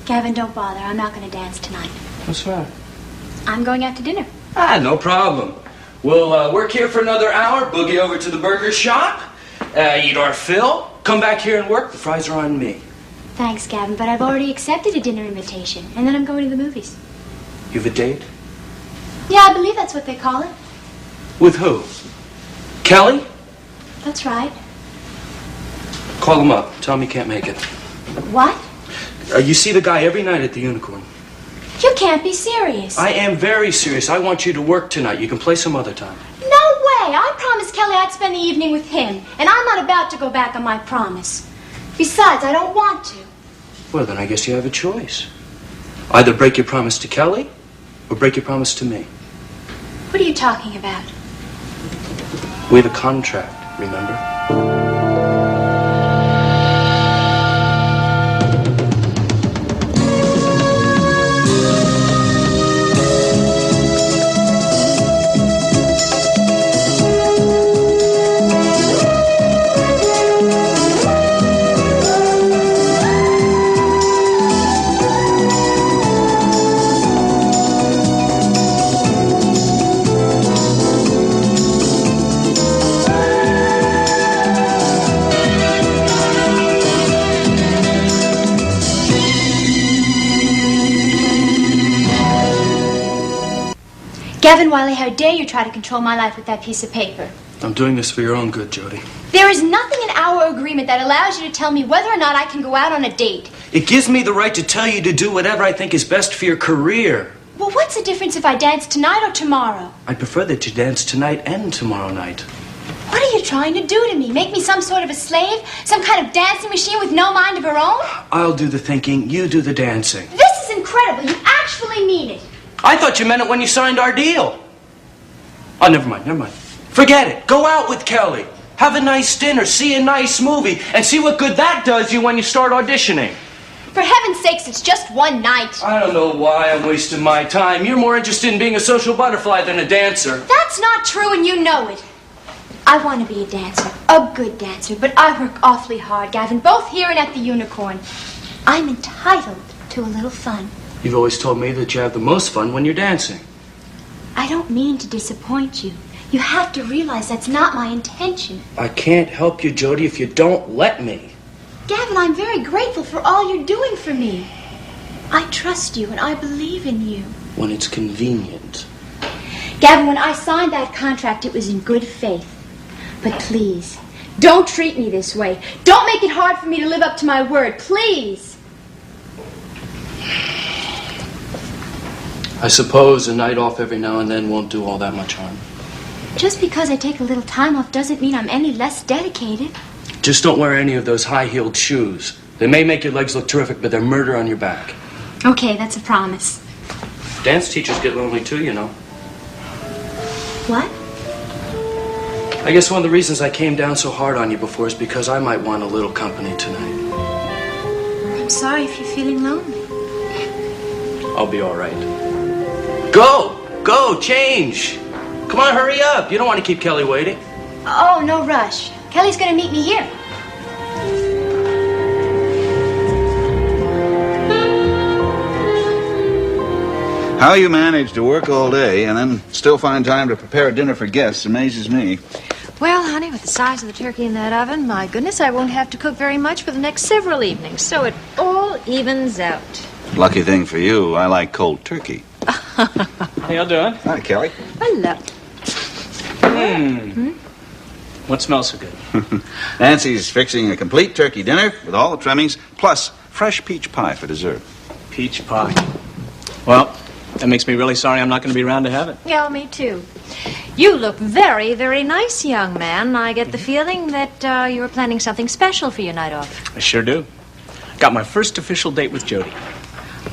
Gavin, don't bother. I'm not going to dance tonight. What's that? I'm going out to dinner. Ah, no problem. We'll work here for another hour, boogie over to the burger shop, eat our fill, come back here and work. The fries are on me. Thanks, Gavin, but I've already accepted a dinner invitation, and then I'm going to the movies. You have a date? Yeah, I believe that's what they call it. With who? Kelly? That's right. Call him up. Tell him you can't make it. What? You see the guy every night at the Unicorn. You can't be serious. I am very serious. I want you to work tonight. You can play some other time. No way! I promised Kelly I'd spend the evening with him, and I'm not about to go back on my promise. Besides, I don't want to. Well, then I guess you have a choice. Either break your promise to Kelly, or break your promise to me. What are you talking about? We have a contract, remember? Gavin Wiley, how dare you try to control my life with that piece of paper? I'm doing this for your own good, Jody. There is nothing in our agreement that allows you to tell me whether or not I can go out on a date. It gives me the right to tell you to do whatever I think is best for your career. Well, what's the difference if I dance tonight or tomorrow? I prefer that you dance tonight and tomorrow night. What are you trying to do to me? Make me some sort of a slave? Some kind of dancing machine with no mind of her own? I'll do the thinking, you do the dancing. This is incredible. You actually mean it. I thought you meant it when you signed our deal. Oh, never mind. Forget it. Go out with Kelly. Have a nice dinner, see a nice movie, and see what good that does you when you start auditioning. For heaven's sakes, it's just one night. I don't know why I'm wasting my time. You're more interested in being a social butterfly than a dancer. That's not true, and you know it. I want to be a dancer, a good dancer, but I work awfully hard, Gavin, both here and at the Unicorn. I'm entitled to a little fun. You've always told me that you have the most fun when you're dancing. I don't mean to disappoint you. You have to realize that's not my intention. I can't help you, Jody, if you don't let me. Gavin, I'm very grateful for all you're doing for me. I trust you and I believe in you. When it's convenient. Gavin, when I signed that contract, it was in good faith. But please, don't treat me this way. Don't make it hard for me to live up to my word, please. I suppose a night off every now and then won't do all that much harm. Just because I take a little time off doesn't mean I'm any less dedicated. Just don't wear any of those high-heeled shoes. They may make your legs look terrific, but they're murder on your back. Okay, that's a promise. Dance teachers get lonely too, you know. What? I guess one of the reasons I came down so hard on you before is because I might want a little company tonight. I'm sorry if you're feeling lonely. I'll be all right. Go, change. Come on, hurry up. You don't want to keep Kelly waiting. Oh, no rush. Kelly's going to meet me here. How you manage to work all day and then still find time to prepare a dinner for guests amazes me. Well, honey, with the size of the turkey in that oven, my goodness, I won't have to cook very much for the next several evenings, so it all evens out. Lucky thing for you, I like cold turkey. How y'all doing? Hi, Kelly. Hello. What smells so good? Nancy's fixing a complete turkey dinner with all the trimmings, plus fresh peach pie for dessert. Peach pie. Well, that makes me really sorry I'm not going to be around to have it. Yeah, me too. You look very, very nice, young man. I get the feeling that you were planning something special for your night off. I sure do. Got my first official date with Jody.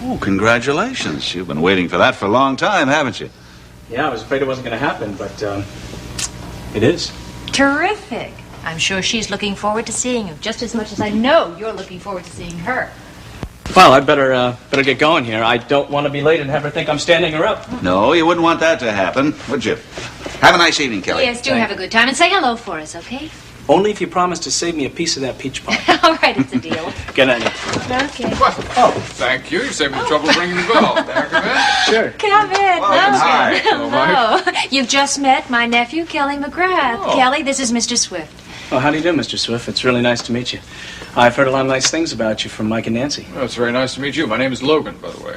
Oh, congratulations. You've been waiting for that for a long time, haven't you? Yeah, I was afraid it wasn't going to happen, but it is. Terrific. I'm sure she's looking forward to seeing you just as much as I know you're looking forward to seeing her. Well, I'd better get going here. I don't want to be late and have her think I'm standing her up. No, you wouldn't want that to happen, would you? Have a nice evening, Kelly. Yes, do have a good time and say hello for us, okay? Only if you promise to save me a piece of that peach pie. All right, it's a deal. Good night. Okay. Oh, thank you. You saved me the trouble of ringing the bell. May I come in? Sure. Come in. Hi. Hello. You've just met my nephew, Kelly McGrath. Oh. Kelly, this is Mr. Swift. Oh, how do you do, Mr. Swift? It's really nice to meet you. I've heard a lot of nice things about you from Mike and Nancy. Well, it's very nice to meet you. My name is Logan, by the way.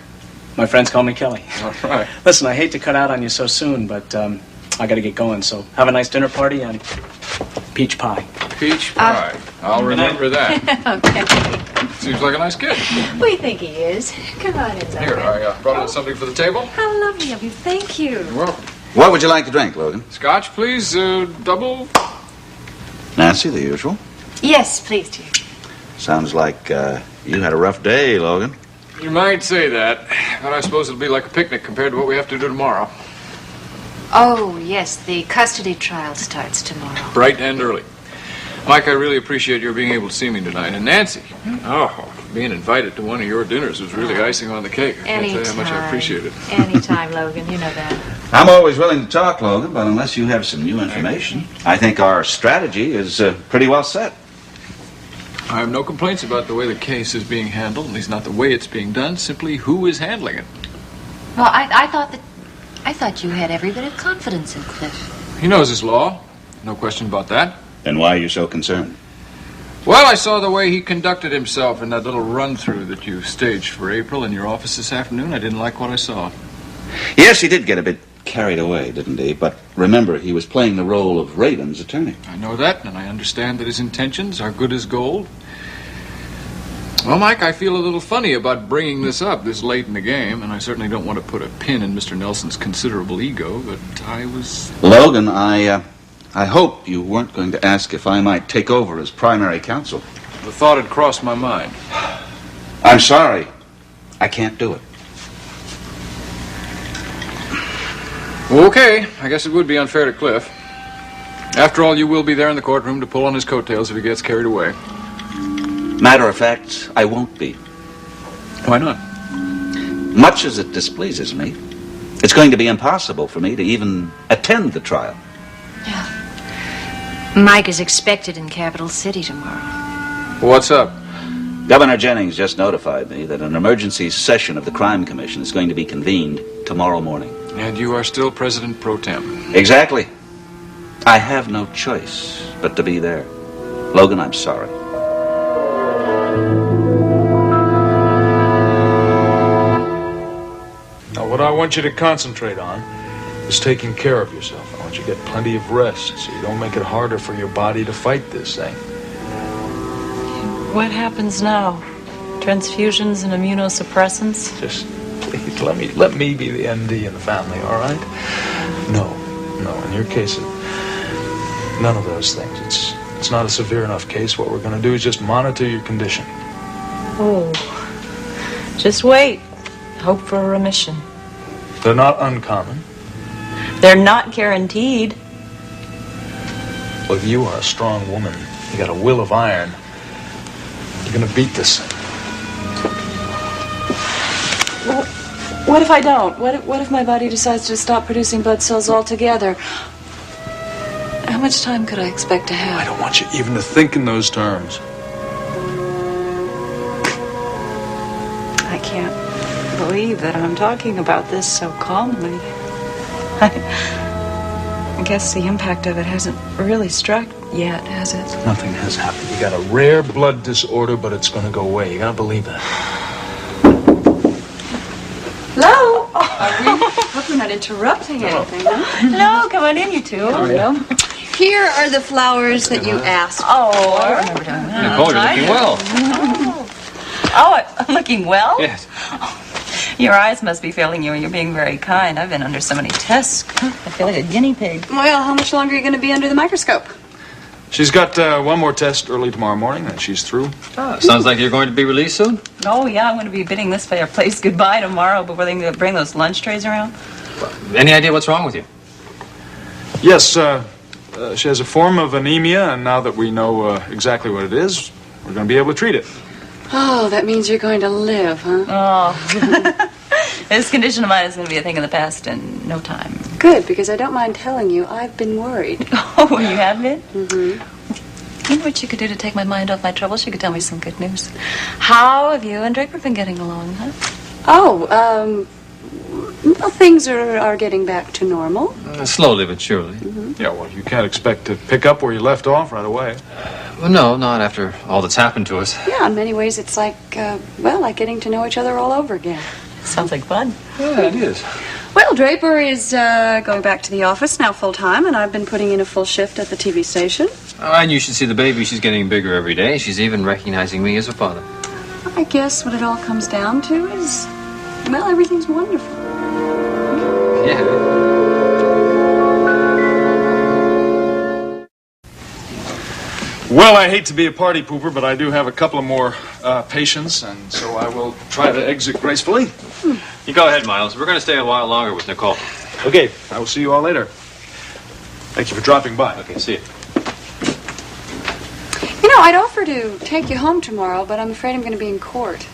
My friends call me Kelly. All right. Listen, I hate to cut out on you so soon, but I got to get going. So have a nice dinner party and peach pie. Peach pie. I'll remember that. Okay. Seems like a nice kid. We think he is. Come on in, Here, I brought something for the table. How lovely of you. Thank you. You're welcome. What would you like to drink, Logan? Scotch, please. Double. Nancy, the usual. Yes, please, dear. Sounds like you had a rough day, Logan. You might say that, but I suppose it'll be like a picnic compared to what we have to do tomorrow. Oh, yes, the custody trial starts tomorrow. Bright and early. Mike, I really appreciate your being able to see me tonight. And Nancy, being invited to one of your dinners was really icing on the cake. I can't tell you how much I appreciate it. Anytime, Logan, you know that. I'm always willing to talk, Logan, but unless you have some new information, I think our strategy is pretty well set. I have no complaints about the way the case is being handled, at least not the way it's being done, simply who is handling it. Well, I thought you had every bit of confidence in Cliff. He knows his law. No question about that. Then why are you so concerned? Well, I saw the way he conducted himself in that little run-through that you staged for April in your office this afternoon. I didn't like what I saw. Yes, he did get a bit carried away, didn't he? But remember, he was playing the role of Raven's attorney. I know that, and I understand that his intentions are good as gold. Well, Mike, I feel a little funny about bringing this up this late in the game, and I certainly don't want to put a pin in Mr. Nelson's considerable ego, but I was... Logan, I hope you weren't going to ask if I might take over as primary counsel. The thought had crossed my mind. I'm sorry. I can't do it. Okay, I guess it would be unfair to Cliff. After all, you will be there in the courtroom to pull on his coattails if he gets carried away. Matter of fact, I won't be. Why not? Much as it displeases me, it's going to be impossible for me to even attend the trial. Mike is expected in Capital City tomorrow. What's up? Governor Jennings just notified me that an emergency session of the Crime Commission is going to be convened tomorrow morning. And you are still President Pro Tem. Exactly. I have no choice but to be there. Logan, I'm sorry. Now, what I want you to concentrate on is taking care of yourself. I want you to get plenty of rest so you don't make it harder for your body to fight this thing. What happens now? Transfusions and immunosuppressants? Just please let me be the MD in the family, all right? No, in your case, none of those things. It's not a severe enough case. What we're going to do is just monitor your condition. Oh, just wait. Hope for a remission. They're not uncommon. They're not guaranteed. Well, you are a strong woman. You got a will of iron. You're going to beat this thing. Well, what if I don't? What if my body decides to stop producing blood cells altogether? How much time could I expect to have? I don't want you even to think in those terms. I can't believe that I'm talking about this so calmly. I guess the impact of it hasn't really struck yet, has it? Nothing has happened. You got a rare blood disorder, but it's going to go away. You got to believe that. Hello? Hope we're not interrupting anything, huh? No, come on in, you two. Here are the flowers that you asked. Oh, I remember doing that. Nicole, you're looking well. Oh, I'm looking well? Yes. Your eyes must be failing you, and you're being very kind. I've been under so many tests. I feel like a guinea pig. Well, how much longer are you going to be under the microscope? She's got one more test early tomorrow morning, and she's through. Oh, sounds like you're going to be released soon. Oh, yeah, I'm going to be bidding this place goodbye tomorrow before they can bring those lunch trays around. Any idea what's wrong with you? Yes, She has a form of anemia, and now that we know exactly what it is, we're going to be able to treat it. Oh, that means you're going to live, huh? Oh. This condition of mine is going to be a thing of the past in no time. Good, because I don't mind telling you, I've been worried. Oh, you have been? Mm-hmm. You know what you could do to take my mind off my troubles? You could tell me some good news. How have you and Draper been getting along, huh? Oh, well, things are getting back to normal. Slowly but surely. Yeah, well, you can't expect to pick up where you left off right away. Well, no, not after all that's happened to us. Yeah, in many ways it's like, like getting to know each other all over again. Sounds like fun. Yeah, it is. Well, Draper is going back to the office now full-time, and I've been putting in a full shift at the TV station. Oh, and you should see the baby. She's getting bigger every day. She's even recognizing me as a father. I guess what it all comes down to is, well, everything's wonderful. Yeah. Well, I hate to be a party pooper, but I do have a couple of more patients, and so I will try to exit gracefully. You go ahead, Miles. We're going to stay a while longer with Nicole. Okay, I will see you all later. Thank you for dropping by. Okay, see you. You know, I'd offer to take you home tomorrow, but I'm afraid I'm going to be in court.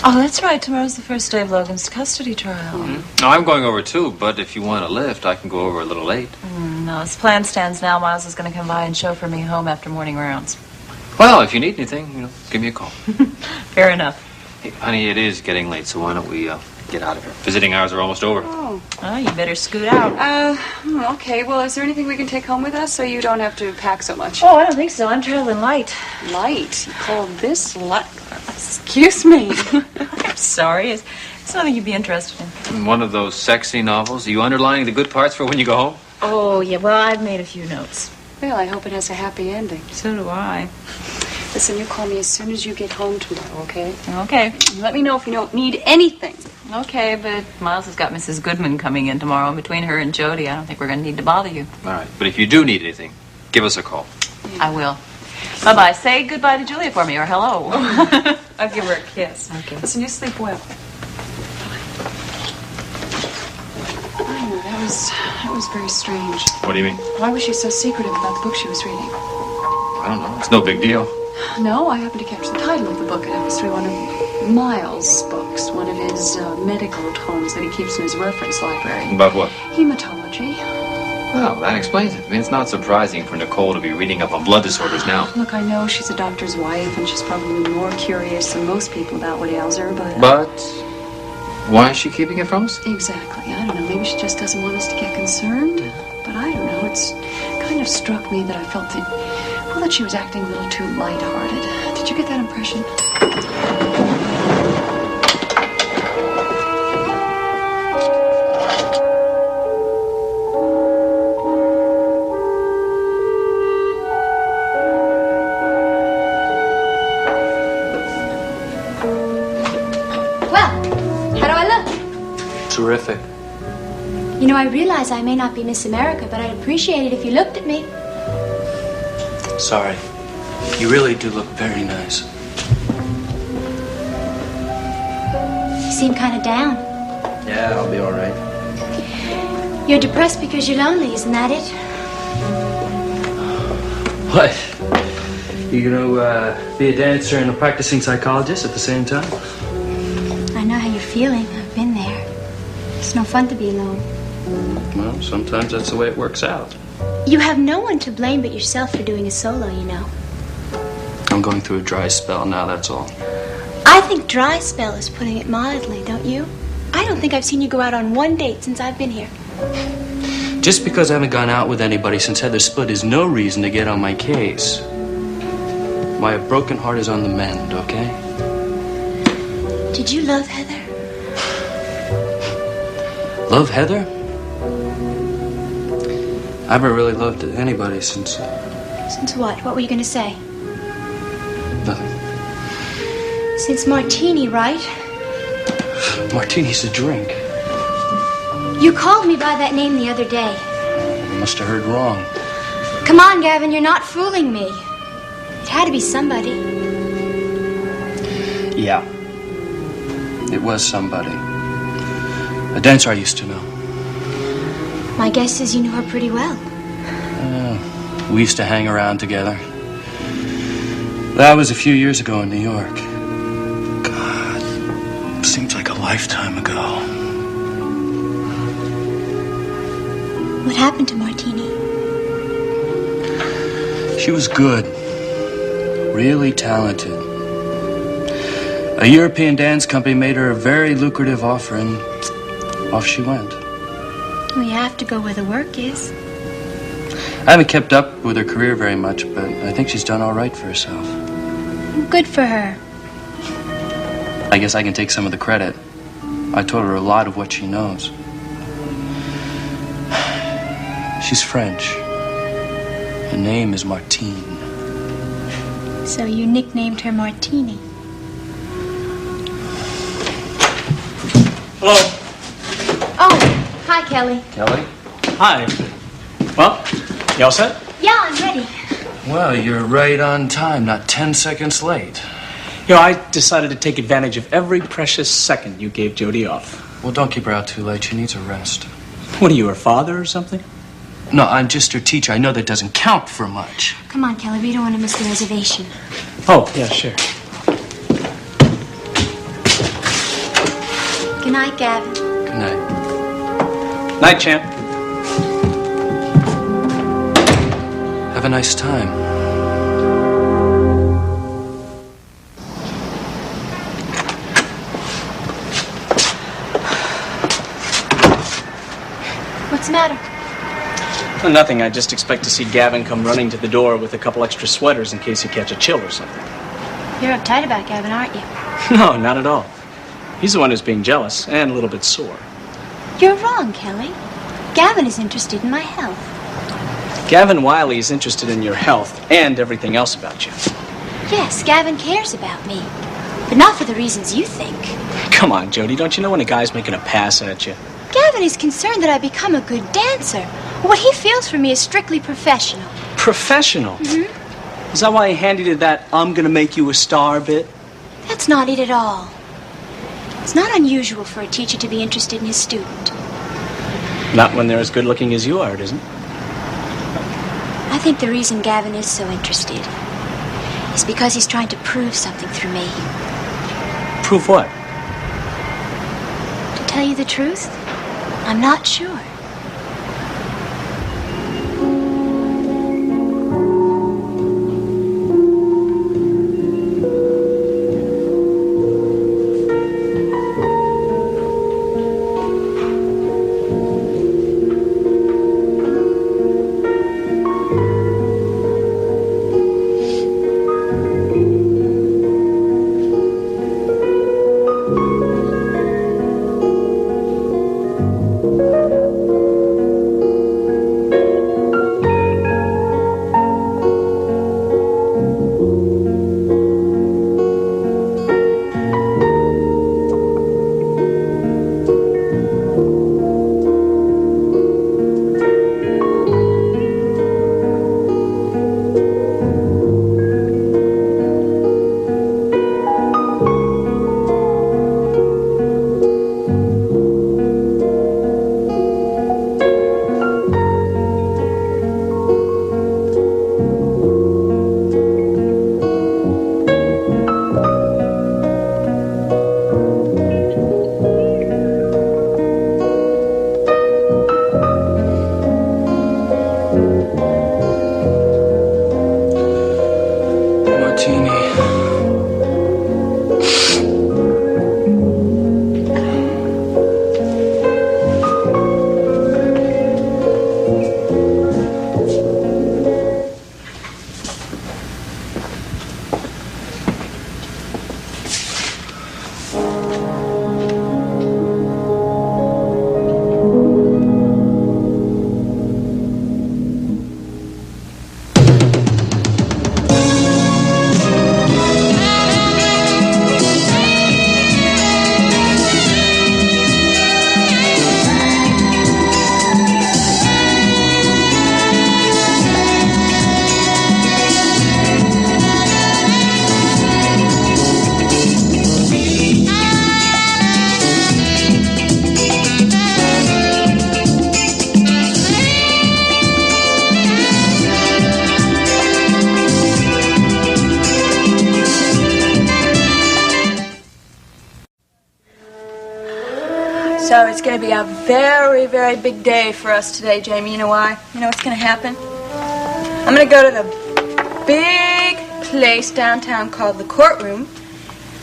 Oh, that's right. Tomorrow's the first day of Logan's custody trial. No, I'm going over too, but if you want a lift, I can go over a little late. No, as plan stands now, Miles is going to come by and chauffeur me home after morning rounds. Well, if you need anything, give me a call. Fair enough. Hey, honey, it is getting late, so why don't we get out of here? Visiting hours are almost over. Oh, you better scoot out. Okay. Well, is there anything we can take home with us so you don't have to pack so much? Oh, I don't think so. I'm traveling light. Light? You call this light? Excuse me. I'm sorry. It's nothing you'd be interested in. One of those sexy novels. Are you underlining the good parts for when you go home? Oh, yeah. Well, I've made a few notes. Well, I hope it has a happy ending. So do I. Listen, you call me as soon as you get home tomorrow, okay? Okay. Let me know if you don't need anything. Okay, but Miles has got Mrs. Goodman coming in tomorrow. Between her and Jody, I don't think we're going to need to bother you. All right. But if you do need anything, give us a call. I will. Bye-bye. Say goodbye to Julia for me, or hello. I'll give her a kiss. Okay. Listen, you sleep well. I know, that was very strange. What do you mean? Why was she so secretive about the book she was reading? I don't know. It's no big deal. No, I happened to catch the title of the book. It happens to be one of Miles' books, one of his medical tomes that he keeps in his reference library. About what? Hematology. Well, that explains it. I mean, it's not surprising for Nicole to be reading up on blood disorders now. Look, I know she's a doctor's wife, and she's probably more curious than most people about what ails her, but... But why is she keeping it from us? Exactly. I don't know. Maybe she just doesn't want us to get concerned. But I don't know. It's kind of struck me that I felt that she was acting a little too lighthearted. Did you get that impression? Terrific. You know, I realize I may not be Miss America, but I'd appreciate it if you looked at me. Sorry. You really do look very nice. You seem kind of down. Yeah, I'll be all right. You're depressed because you're lonely, isn't that it? What? You gonna be a dancer and a practicing psychologist at the same time? I know how you're feeling. I've been there. It's no fun to be alone. Well, sometimes that's the way it works out. You have no one to blame but yourself for doing a solo, you know. I'm going through a dry spell now, that's all. I think dry spell is putting it mildly, don't you? I don't think I've seen you go out on one date since I've been here. Just because I haven't gone out with anybody since Heather split is no reason to get on my case. My broken heart is on the mend, okay? Did you love Heather? Love Heather? I haven't really loved anybody since... Since what? What were you going to say? Nothing. Since Martini, right? Martini's a drink. You called me by that name the other day. You must have heard wrong. Come on, Gavin, you're not fooling me. It had to be somebody. Yeah. It was somebody. A dancer I used to know. My guess is you knew her pretty well. We used to hang around together. That was a few years ago in New York. God, seems like a lifetime ago. What happened to Martini? She was good. Really talented. A European dance company made her a very lucrative offer, and off she went. We have to go where the work is. I haven't kept up with her career very much, but I think she's done all right for herself. Good for her. I guess I can take some of the credit. I taught her a lot of what she knows. She's French. Her name is Martine. So you nicknamed her Martini. Hello. Oh, hi, Kelly. Kelly? Hi. Well, you all set? Yeah, I'm ready. Well, you're right on time, not 10 seconds late. You know, I decided to take advantage of every precious second you gave Jody off. Well, don't keep her out too late. She needs a rest. What are you, her father or something? No, I'm just her teacher. I know that doesn't count for much. Come on, Kelly. We don't want to miss the reservation. Oh, yeah, sure. Good night, Gavin. Good night. Night, champ. Have a nice time. What's the matter? Well, nothing. I just expect to see Gavin come running to the door with a couple extra sweaters in case you catch a chill or something. You're uptight about Gavin, aren't you? No, not at all. He's the one who's being jealous and a little bit sore. You're wrong, Kelly. Gavin is interested in my health. Gavin Wiley is interested in your health and everything else about you. Yes, Gavin cares about me. But not for the reasons you think. Come on, Jody. Don't you know when a guy's making a pass at you? Gavin is concerned that I become a good dancer. What he feels for me is strictly professional. Professional? Mm-hmm. Is that why he handed you that I'm gonna make you a star bit? That's not it at all. It's not unusual for a teacher to be interested in his student. Not when they're as good looking as you are, it isn't. I think the reason Gavin is so interested is because he's trying to prove something through me. Prove what? To tell you the truth, I'm not sure. So it's going to be a very, very big day for us today, Jamie. You know why? You know what's going to happen? I'm going to go to the big place downtown called the courtroom,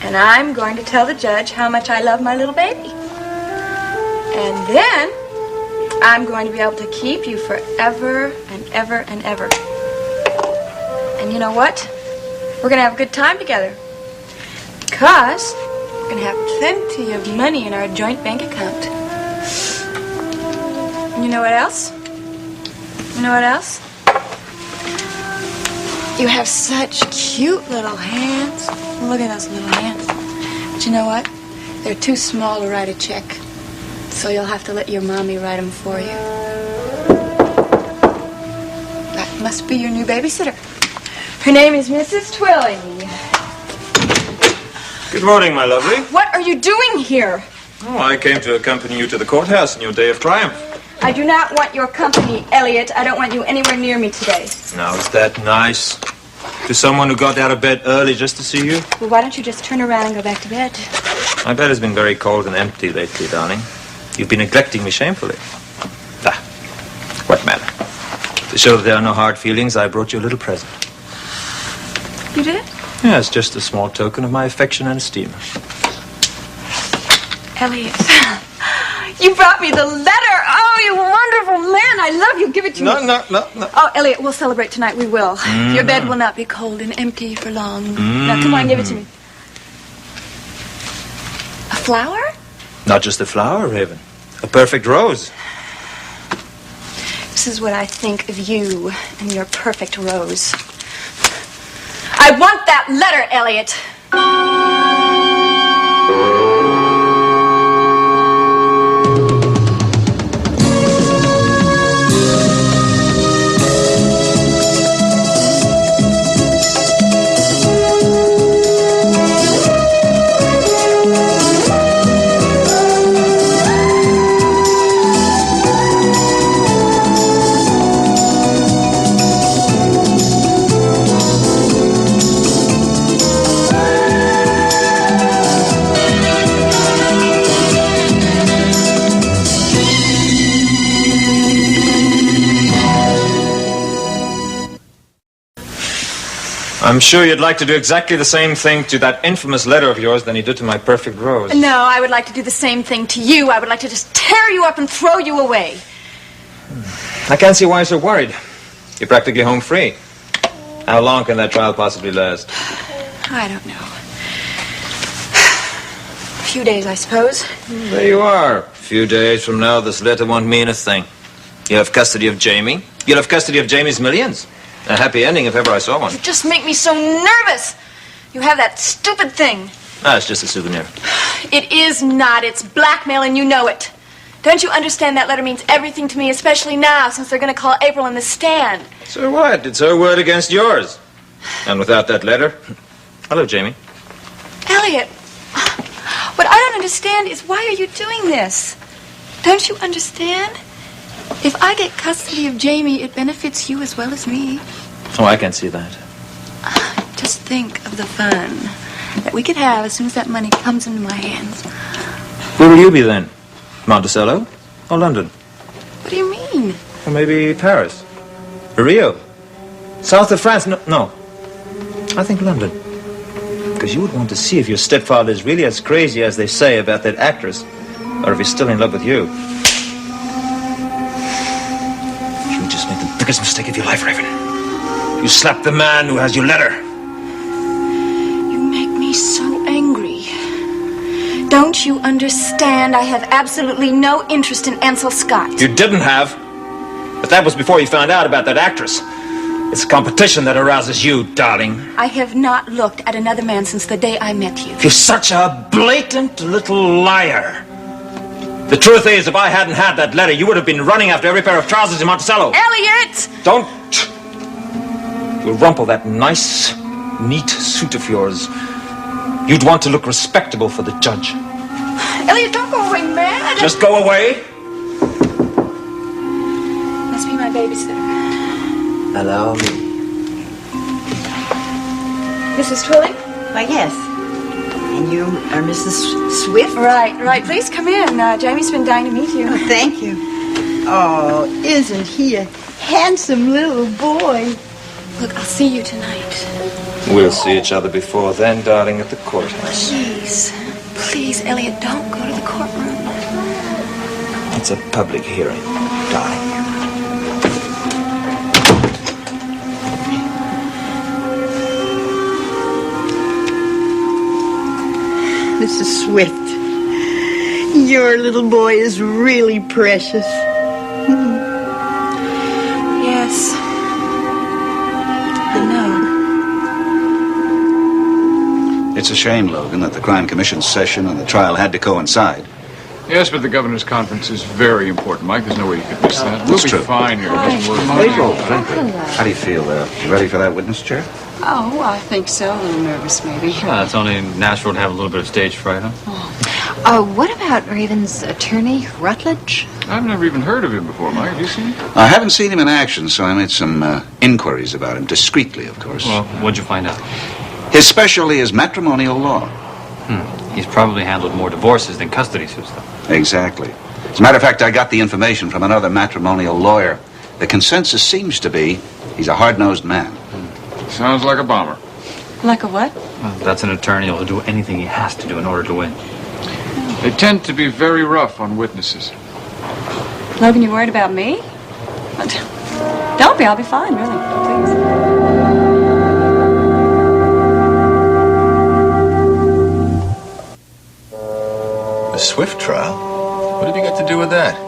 and I'm going to tell the judge how much I love my little baby. And then I'm going to be able to keep you forever and ever and ever. And you know what? We're going to have a good time together. Because we're going to have plenty of money in our joint bank account. And you know what else? You know what else? You have such cute little hands. Look at those little hands. But you know what? They're too small to write a check. So you'll have to let your mommy write them for you. That must be your new babysitter. Her name is Mrs. Twilly. Good morning, my lovely. What are you doing here? Oh, I came to accompany you to the courthouse in your day of triumph. I do not want your company, Elliot. I don't want you anywhere near me today. Now, is that nice? To someone who got out of bed early just to see you? Well, why don't you just turn around and go back to bed? My bed has been very cold and empty lately, darling. You've been neglecting me shamefully. What matter? To show that there are no hard feelings, I brought you a little present. You did? Yes, just a small token of my affection and esteem. Elliot, you brought me the letter. Oh, you wonderful man. I love you. Give it to me. No. Oh, Elliot, we'll celebrate tonight. We will. Your bed will not be cold and empty for long. Now, come on, give it to me. A flower? Not just a flower, Raven. A perfect rose. This is what I think of you and your perfect rose. I want that letter, Elliot. I'm sure you'd like to do exactly the same thing to that infamous letter of yours than you did to my perfect rose. No, I would like to do the same thing to you. I would like to just tear you up and throw you away. I can't see why you're so worried. You're practically home free. How long can that trial possibly last? I don't know. A few days, I suppose. There you are. A few days from now, this letter won't mean a thing. You have custody of Jamie. You'll have custody of Jamie's millions. A happy ending if ever I saw one. You just make me so nervous. You have that stupid thing. It's just a souvenir. It is not. It's blackmail, and you know it. Don't you understand that letter means everything to me, especially now, since they're going to call April in the stand? So what? It's her word against yours. And without that letter, hello, Jamie. Elliot, what I don't understand is why are you doing this? Don't you understand? If I get custody of Jamie, it benefits you as well as me. Oh, I can see that. Just think of the fun that we could have as soon as that money comes into my hands. Where will you be then? Monticello or London? What do you mean? Or maybe Paris? Or Rio? South of France? No. I think London. Because you would want to see if your stepfather is really as crazy as they say about that actress, or if he's still in love with you. You just made the biggest mistake of your life, Raven. You slapped the man who has your letter. You make me so angry. Don't you understand? I have absolutely no interest in Ansel Scott. You didn't have. But that was before you found out about that actress. It's competition that arouses you, darling. I have not looked at another man since the day I met you. You're such a blatant little liar. The truth is, if I hadn't had that letter, you would have been running after every pair of trousers in Monticello. Elliot! Don't. You'll rumple that nice, neat suit of yours. You'd want to look respectable for the judge. Elliot, don't go away mad. Just go away. Must be my babysitter. Allow me. Mrs. Twilly? Why, yes. And you are Mrs. Swift? Right. Please come in. Jamie's been dying to meet you. Oh, thank you. Oh, isn't he a handsome little boy? Look, I'll see you tonight. We'll see each other before then, darling, at the courthouse. Please, Elliot, don't go to the courtroom. It's a public hearing, darling. Mrs. Swift, your little boy is really precious. Yes. I know. It's a shame, Logan, that the Crime Commission session and the trial had to coincide. Yes, but the governor's conference is very important, Mike. There's no way you could miss that. We'll be fine here. It doesn't work. April, how do you feel? You ready for that witness chair? Oh, I think so. A little nervous, maybe. It's only natural to have a little bit of stage fright, huh? What about Raven's attorney, Rutledge? I've never even heard of him before, Mike. Have you seen him? I haven't seen him in action, so I made some inquiries about him, discreetly, of course. Well, what'd you find out? His specialty is matrimonial law. He's probably handled more divorces than custody suits, though. Exactly. As a matter of fact, I got the information from another matrimonial lawyer. The consensus seems to be he's a hard-nosed man. Sounds like a bomber. Like a what? Well, that's an attorney who'll do anything he has to do in order to win. They tend to be very rough on witnesses. Logan, you worried about me? Don't be. I'll be fine, really. Please. The Swift trial? What have you got to do with that?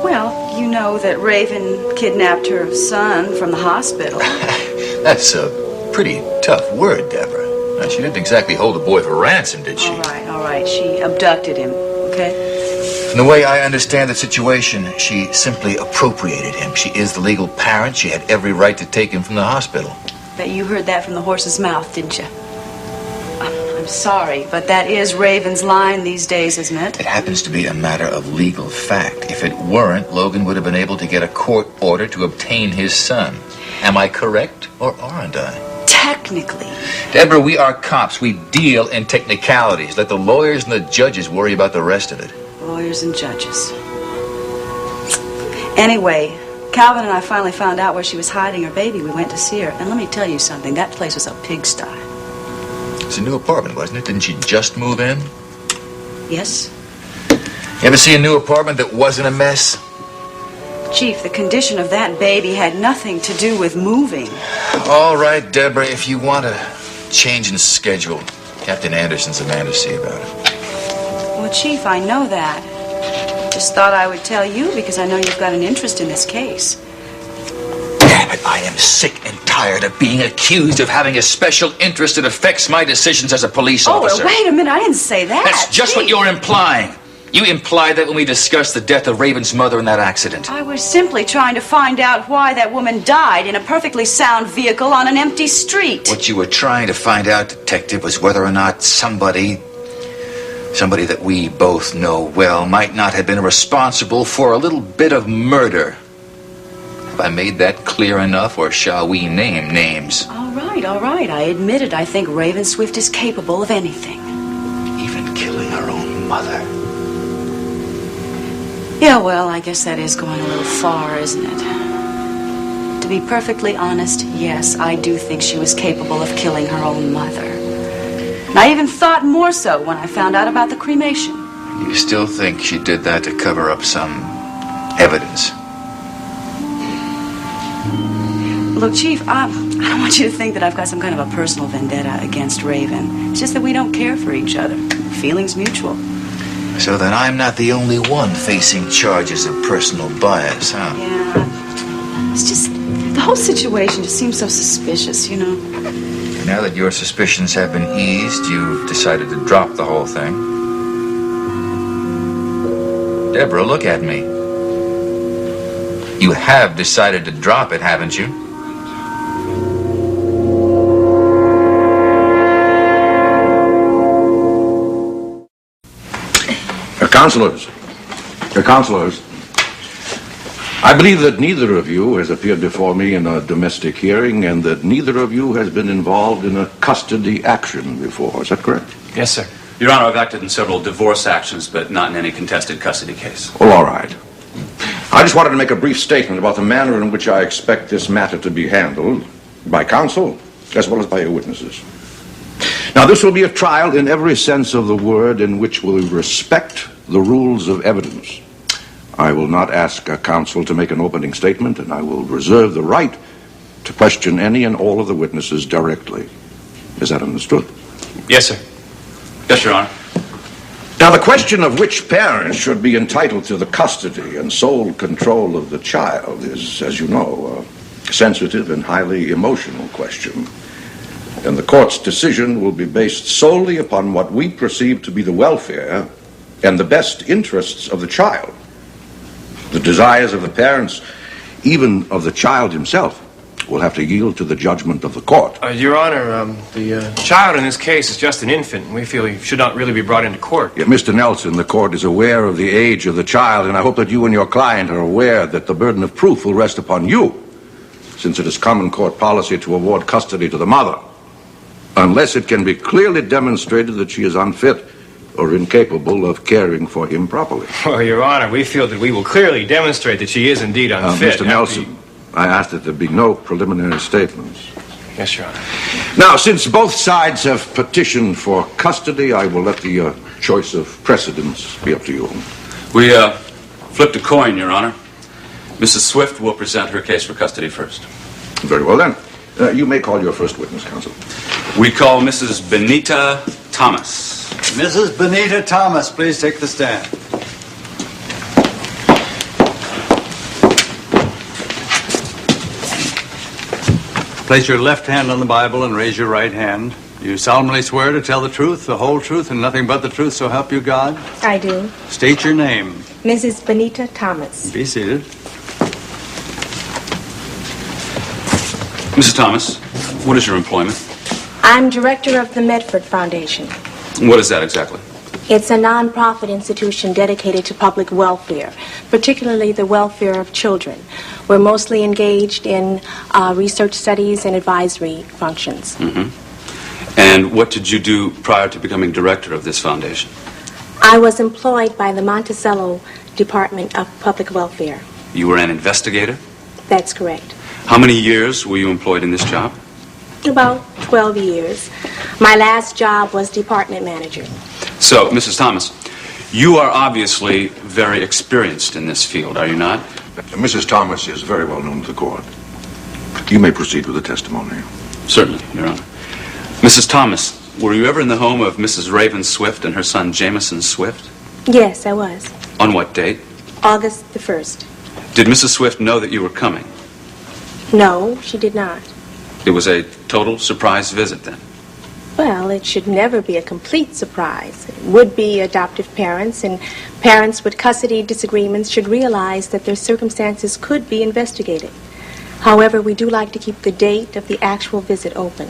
Well, you know that Raven kidnapped her son from the hospital. That's a pretty tough word, Deborah. Now, she didn't exactly hold the boy for ransom, did she? All right. She abducted him, okay? From the way I understand the situation, she simply appropriated him. She is the legal parent. She had every right to take him from the hospital. Bet you heard that from the horse's mouth, didn't you? I'm sorry, but that is Raven's line these days, isn't it? It happens to be a matter of legal fact. If it weren't, Logan would have been able to get a court order to obtain his son. Am I correct, or aren't I? Technically. Deborah, we are cops. We deal in technicalities. Let the lawyers and the judges worry about the rest of it. Lawyers and judges. Anyway, Calvin and I finally found out where she was hiding her baby. We went to see her. And let me tell you something. That place was a pigsty. It's a new apartment, wasn't it? Didn't she just move in? Yes? You ever see a new apartment that wasn't a mess? Chief, the condition of that baby had nothing to do with moving. All right, Deborah, if you want a change in schedule, Captain Anderson's the man to see about it. Well, Chief, I know that. Just thought I would tell you because I know you've got an interest in this case. Damn it, I am sick and tired of being accused of having a special interest that affects my decisions as a police officer. Oh, wait a minute. I didn't say that. That's just what you're implying. You implied that when we discussed the death of Raven's mother in that accident. I was simply trying to find out why that woman died in a perfectly sound vehicle on an empty street. What you were trying to find out, Detective, was whether or not somebody that we both know well might not have been responsible for a little bit of murder. Have I made that clear enough, or shall we name names? All right. I admit it. I think Raven Swift is capable of anything. Even killing her own mother. Yeah, well, I guess that is going a little far, isn't it? To be perfectly honest, yes, I do think she was capable of killing her own mother. And I even thought more so when I found out about the cremation. You still think she did that to cover up some evidence? Look, Chief, I don't want you to think that I've got some kind of a personal vendetta against Raven. It's just that we don't care for each other. Feelings mutual. So then I'm not the only one facing charges of personal bias, huh? Yeah. It's just, the whole situation just seems so suspicious, you know? Now that your suspicions have been eased, you've decided to drop the whole thing. Deborah, look at me. You have decided to drop it, haven't you? Your counselors. I believe that neither of you has appeared before me in a domestic hearing and that neither of you has been involved in a custody action before. Is that correct? Yes, sir. Your Honor, I've acted in several divorce actions, but not in any contested custody case. Well, all right. I just wanted to make a brief statement about the manner in which I expect this matter to be handled by counsel as well as by your witnesses. Now, this will be a trial in every sense of the word in which we respect the rules of evidence. I will not ask a counsel to make an opening statement, and I will reserve the right to question any and all of the witnesses directly. Is that understood? Yes, sir. Yes, Your Honor. Now, the question of which parent should be entitled to the custody and sole control of the child is, as you know, a sensitive and highly emotional question. And the court's decision will be based solely upon what we perceive to be the welfare and the best interests of the child. The desires of the parents, even of the child himself, will have to yield to the judgment of the court. Your Honor, the child in this case is just an infant. We feel he should not really be brought into court. Yeah, Mr. Nelson, the court is aware of the age of the child, and I hope that you and your client are aware that the burden of proof will rest upon you, since it is common court policy to award custody to the mother, unless it can be clearly demonstrated that she is unfit or incapable of caring for him properly. Well, Your Honor, we feel that we will clearly demonstrate that she is indeed unfit. Mr. Nelson, I ask that there be no preliminary statements. Yes, Your Honor. Now, since both sides have petitioned for custody, I will let the choice of precedence be up to you. We flipped a coin, Your Honor. Mrs. Swift will present her case for custody first. Very well, then. You may call your first witness, counsel. We call Mrs. Benita Thomas. Mrs. Benita Thomas, please take the stand. Place your left hand on the Bible and raise your right hand. You solemnly swear to tell the truth, the whole truth, and nothing but the truth, so help you God? I do. State your name. Mrs. Benita Thomas. Be seated. Mrs. Thomas, what is your employment? I'm director of the Medford Foundation. What is that exactly? It's a non-profit institution dedicated to public welfare, particularly the welfare of children. We're mostly engaged in research studies and advisory functions. Mm-hmm. And what did you do prior to becoming director of this foundation? I was employed by the Monticello Department of Public Welfare. You were an investigator? That's correct. How many years were you employed in this job? About 12 years. My last job was department manager. So, Mrs. Thomas, you are obviously very experienced in this field, are you not? Mrs. Thomas is very well known to the court. You may proceed with the testimony. Certainly, Your Honor. Mrs. Thomas, were you ever in the home of Mrs. Raven Swift and her son Jameson Swift? Yes, I was. On what date? August the 1st. Did Mrs. Swift know that you were coming? No, she did not. It was a total surprise visit, then? Well, it should never be a complete surprise. Would-be adoptive parents and parents with custody disagreements should realize that their circumstances could be investigated. However, we do like to keep the date of the actual visit open.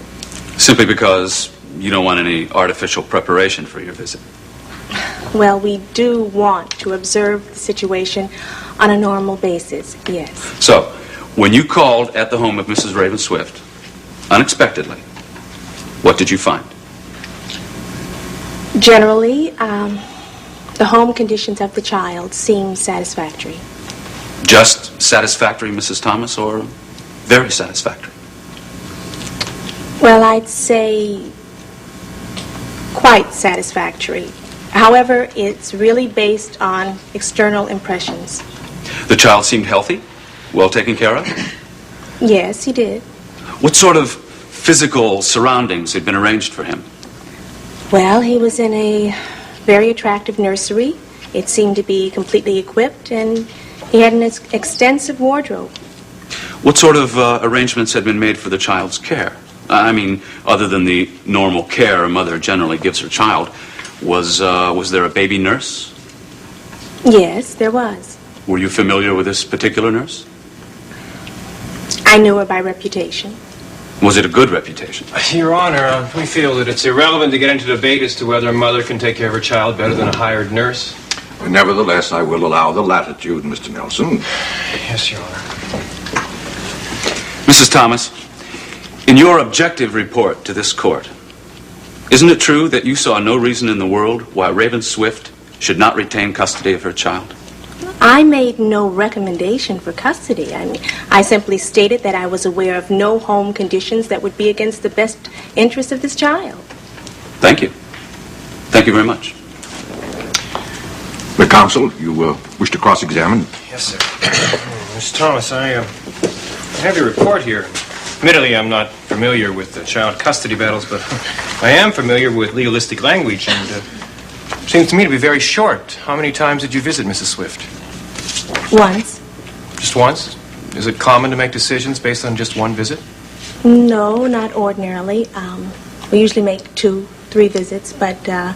Simply because you don't want any artificial preparation for your visit? Well, we do want to observe the situation on a normal basis, yes. So, when you called at the home of Mrs. Raven Swift, unexpectedly, what did you find? Generally, the home conditions of the child seem satisfactory. Just satisfactory, Mrs. Thomas, or very satisfactory? Well, I'd say quite satisfactory. However, it's really based on external impressions. The child seemed healthy, well taken care of? Yes, he did. What sort of physical surroundings had been arranged for him? Well, he was in a very attractive nursery. It seemed to be completely equipped, and he had an extensive wardrobe. What sort of arrangements had been made for the child's care? I mean, other than the normal care a mother generally gives her child, was there a baby nurse? Yes, there was. Were you familiar with this particular nurse? I knew her by reputation. Was it a good reputation? Your Honor, we feel that it's irrelevant to get into debate as to whether a mother can take care of her child better than a hired nurse. Nevertheless, I will allow the latitude, Mr. Nelson. Yes, Your Honor. Mrs. Thomas, in your objective report to this court, isn't it true that you saw no reason in the world why Raven Swift should not retain custody of her child? I made no recommendation for custody. I simply stated that I was aware of no home conditions that would be against the best interest of this child. Thank you. Thank you very much. The counsel, you wish to cross-examine? Yes, sir. Miss Thomas, I have your report here. Admittedly, I'm not familiar with the child custody battles, but I am familiar with legalistic language, and seems to me to be very short. How many times did you visit Mrs. Swift? Once. Just once? Is it common to make decisions based on just one visit? No, not ordinarily. We usually make 2, 3 visits, but I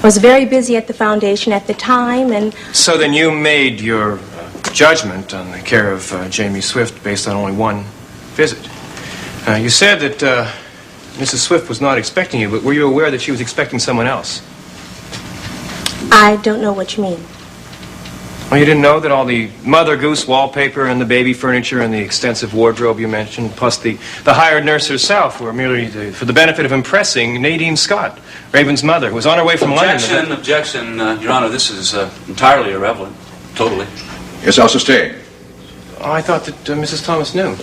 was very busy at the foundation at the time, and... So then you made your judgment on the care of Jamie Swift based on only one visit. You said that Mrs. Swift was not expecting you, but were you aware that she was expecting someone else? I don't know what you mean. Well, you didn't know that all the Mother Goose wallpaper and the baby furniture and the extensive wardrobe you mentioned, plus the hired nurse herself, were merely for the benefit of impressing Nadine Scott, Raven's mother, who was on her way from London. Objection, Your Honor. This is entirely irrelevant. Totally. Yes, I'll sustain. Oh, I thought that Mrs. Thomas knew.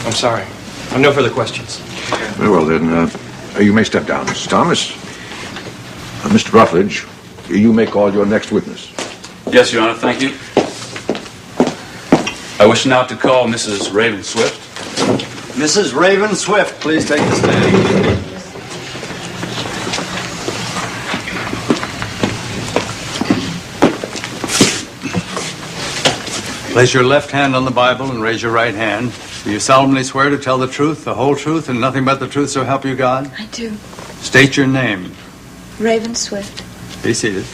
I'm sorry. I have no further questions. Very well, then. You may step down, Mrs. Thomas. Mr. Rutledge, you may call your next witness. Yes, Your Honor. Thank you. I wish now to call Mrs. Raven Swift. Mrs. Raven Swift, please take the stand. Place your left hand on the Bible and raise your right hand. Do you solemnly swear to tell the truth, the whole truth, and nothing but the truth, so help you God? I do. State your name. Raven Swift. Be seated.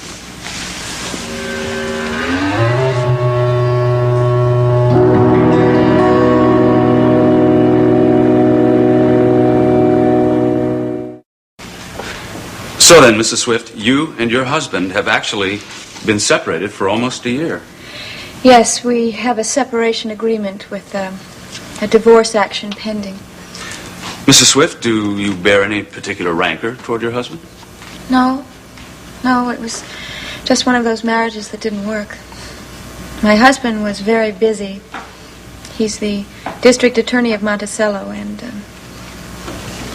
So then, Mrs. Swift, you and your husband have actually been separated for almost a year. Yes, we have a separation agreement with a divorce action pending. Mrs. Swift, do you bear any particular rancor toward your husband? No, it was just one of those marriages that didn't work. My husband was very busy. He's the district attorney of Monticello, and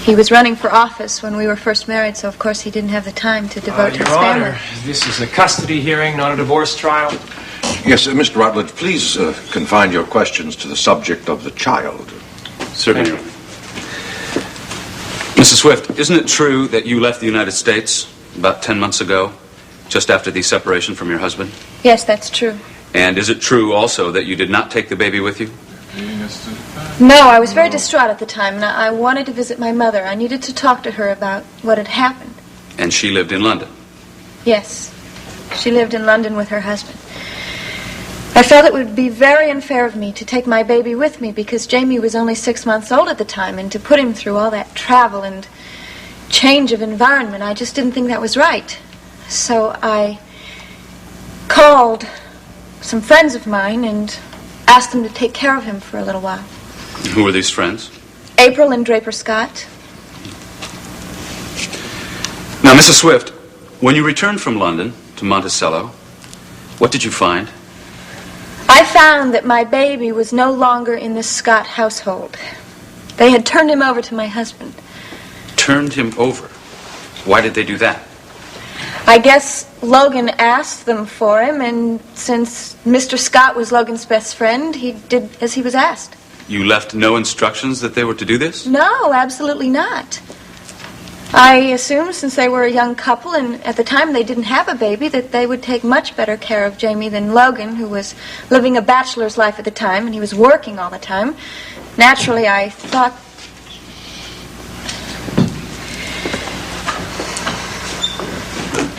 he was running for office when we were first married, so of course he didn't have the time to devote to his Your family. Honor, this is a custody hearing, not a divorce trial. Yes, Mr. Rutledge, please confine your questions to the subject of the child. Certainly. Mrs. Swift, isn't it true that you left the United States about 10 months ago, just after the separation from your husband? Yes, that's true. And is it true also that you did not take the baby with you? No, I was very distraught at the time, and I wanted to visit my mother. I needed to talk to her about what had happened. And she lived in London? Yes, she lived in London with her husband. I felt it would be very unfair of me to take my baby with me because Jamie was only 6 months old at the time, and to put him through all that travel and change of environment, I just didn't think that was right. So I called some friends of mine and asked them to take care of him for a little while. Who were these friends? April and Draper Scott. Now, Mrs. Swift, when you returned from London to Monticello, what did you find? I found that my baby was no longer in the Scott household. They had turned him over to my husband. Turned him over? Why did they do that? I guess Logan asked them for him, and since Mr. Scott was Logan's best friend, he did as he was asked. You left no instructions that they were to do this? No, absolutely not. I assumed since they were a young couple, and at the time they didn't have a baby, that they would take much better care of Jamie than Logan, who was living a bachelor's life at the time, and he was working all the time. Naturally, I thought...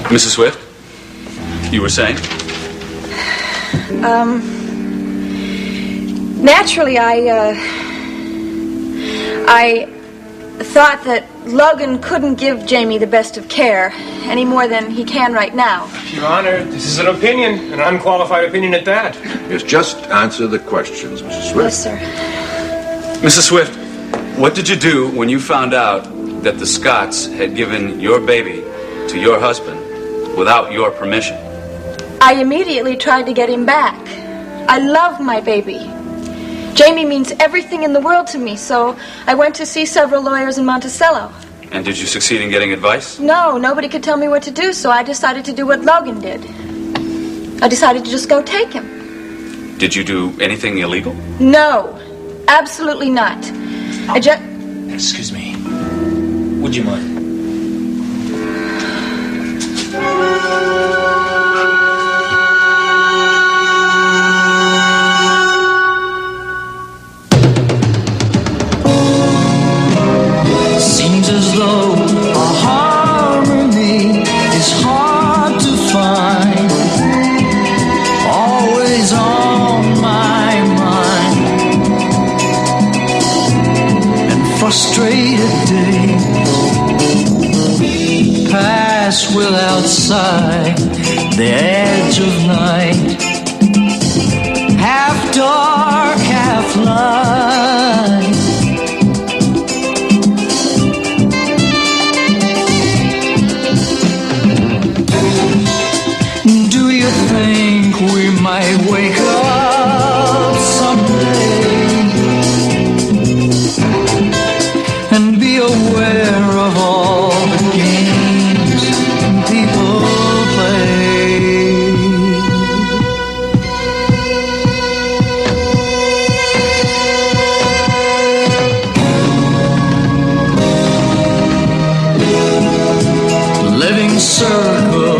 Mrs. Swift, you were saying? Naturally, I thought that Logan couldn't give Jamie the best of care any more than he can right now. Your Honor, this is an opinion, an unqualified opinion at that. Yes, just answer the questions, Mrs. Swift. Yes, sir. Mrs. Swift, what did you do when you found out that the Scotts had given your baby to your husband without your permission? I immediately tried to get him back. I love my baby. Jamie means everything in the world to me, so I went to see several lawyers in Monticello. And did you succeed in getting advice? No, nobody could tell me what to do, so I decided to do what Logan did. I decided to just go take him. Did you do anything illegal? No, absolutely not. I just... Excuse me. Would you mind? Seems as though a harmony is hard to find. Always on my mind. And frustrated days pass without sight. The edge of night, half dark, half light. Do you think we might wake up someday and be aware of all the games people play? Living circle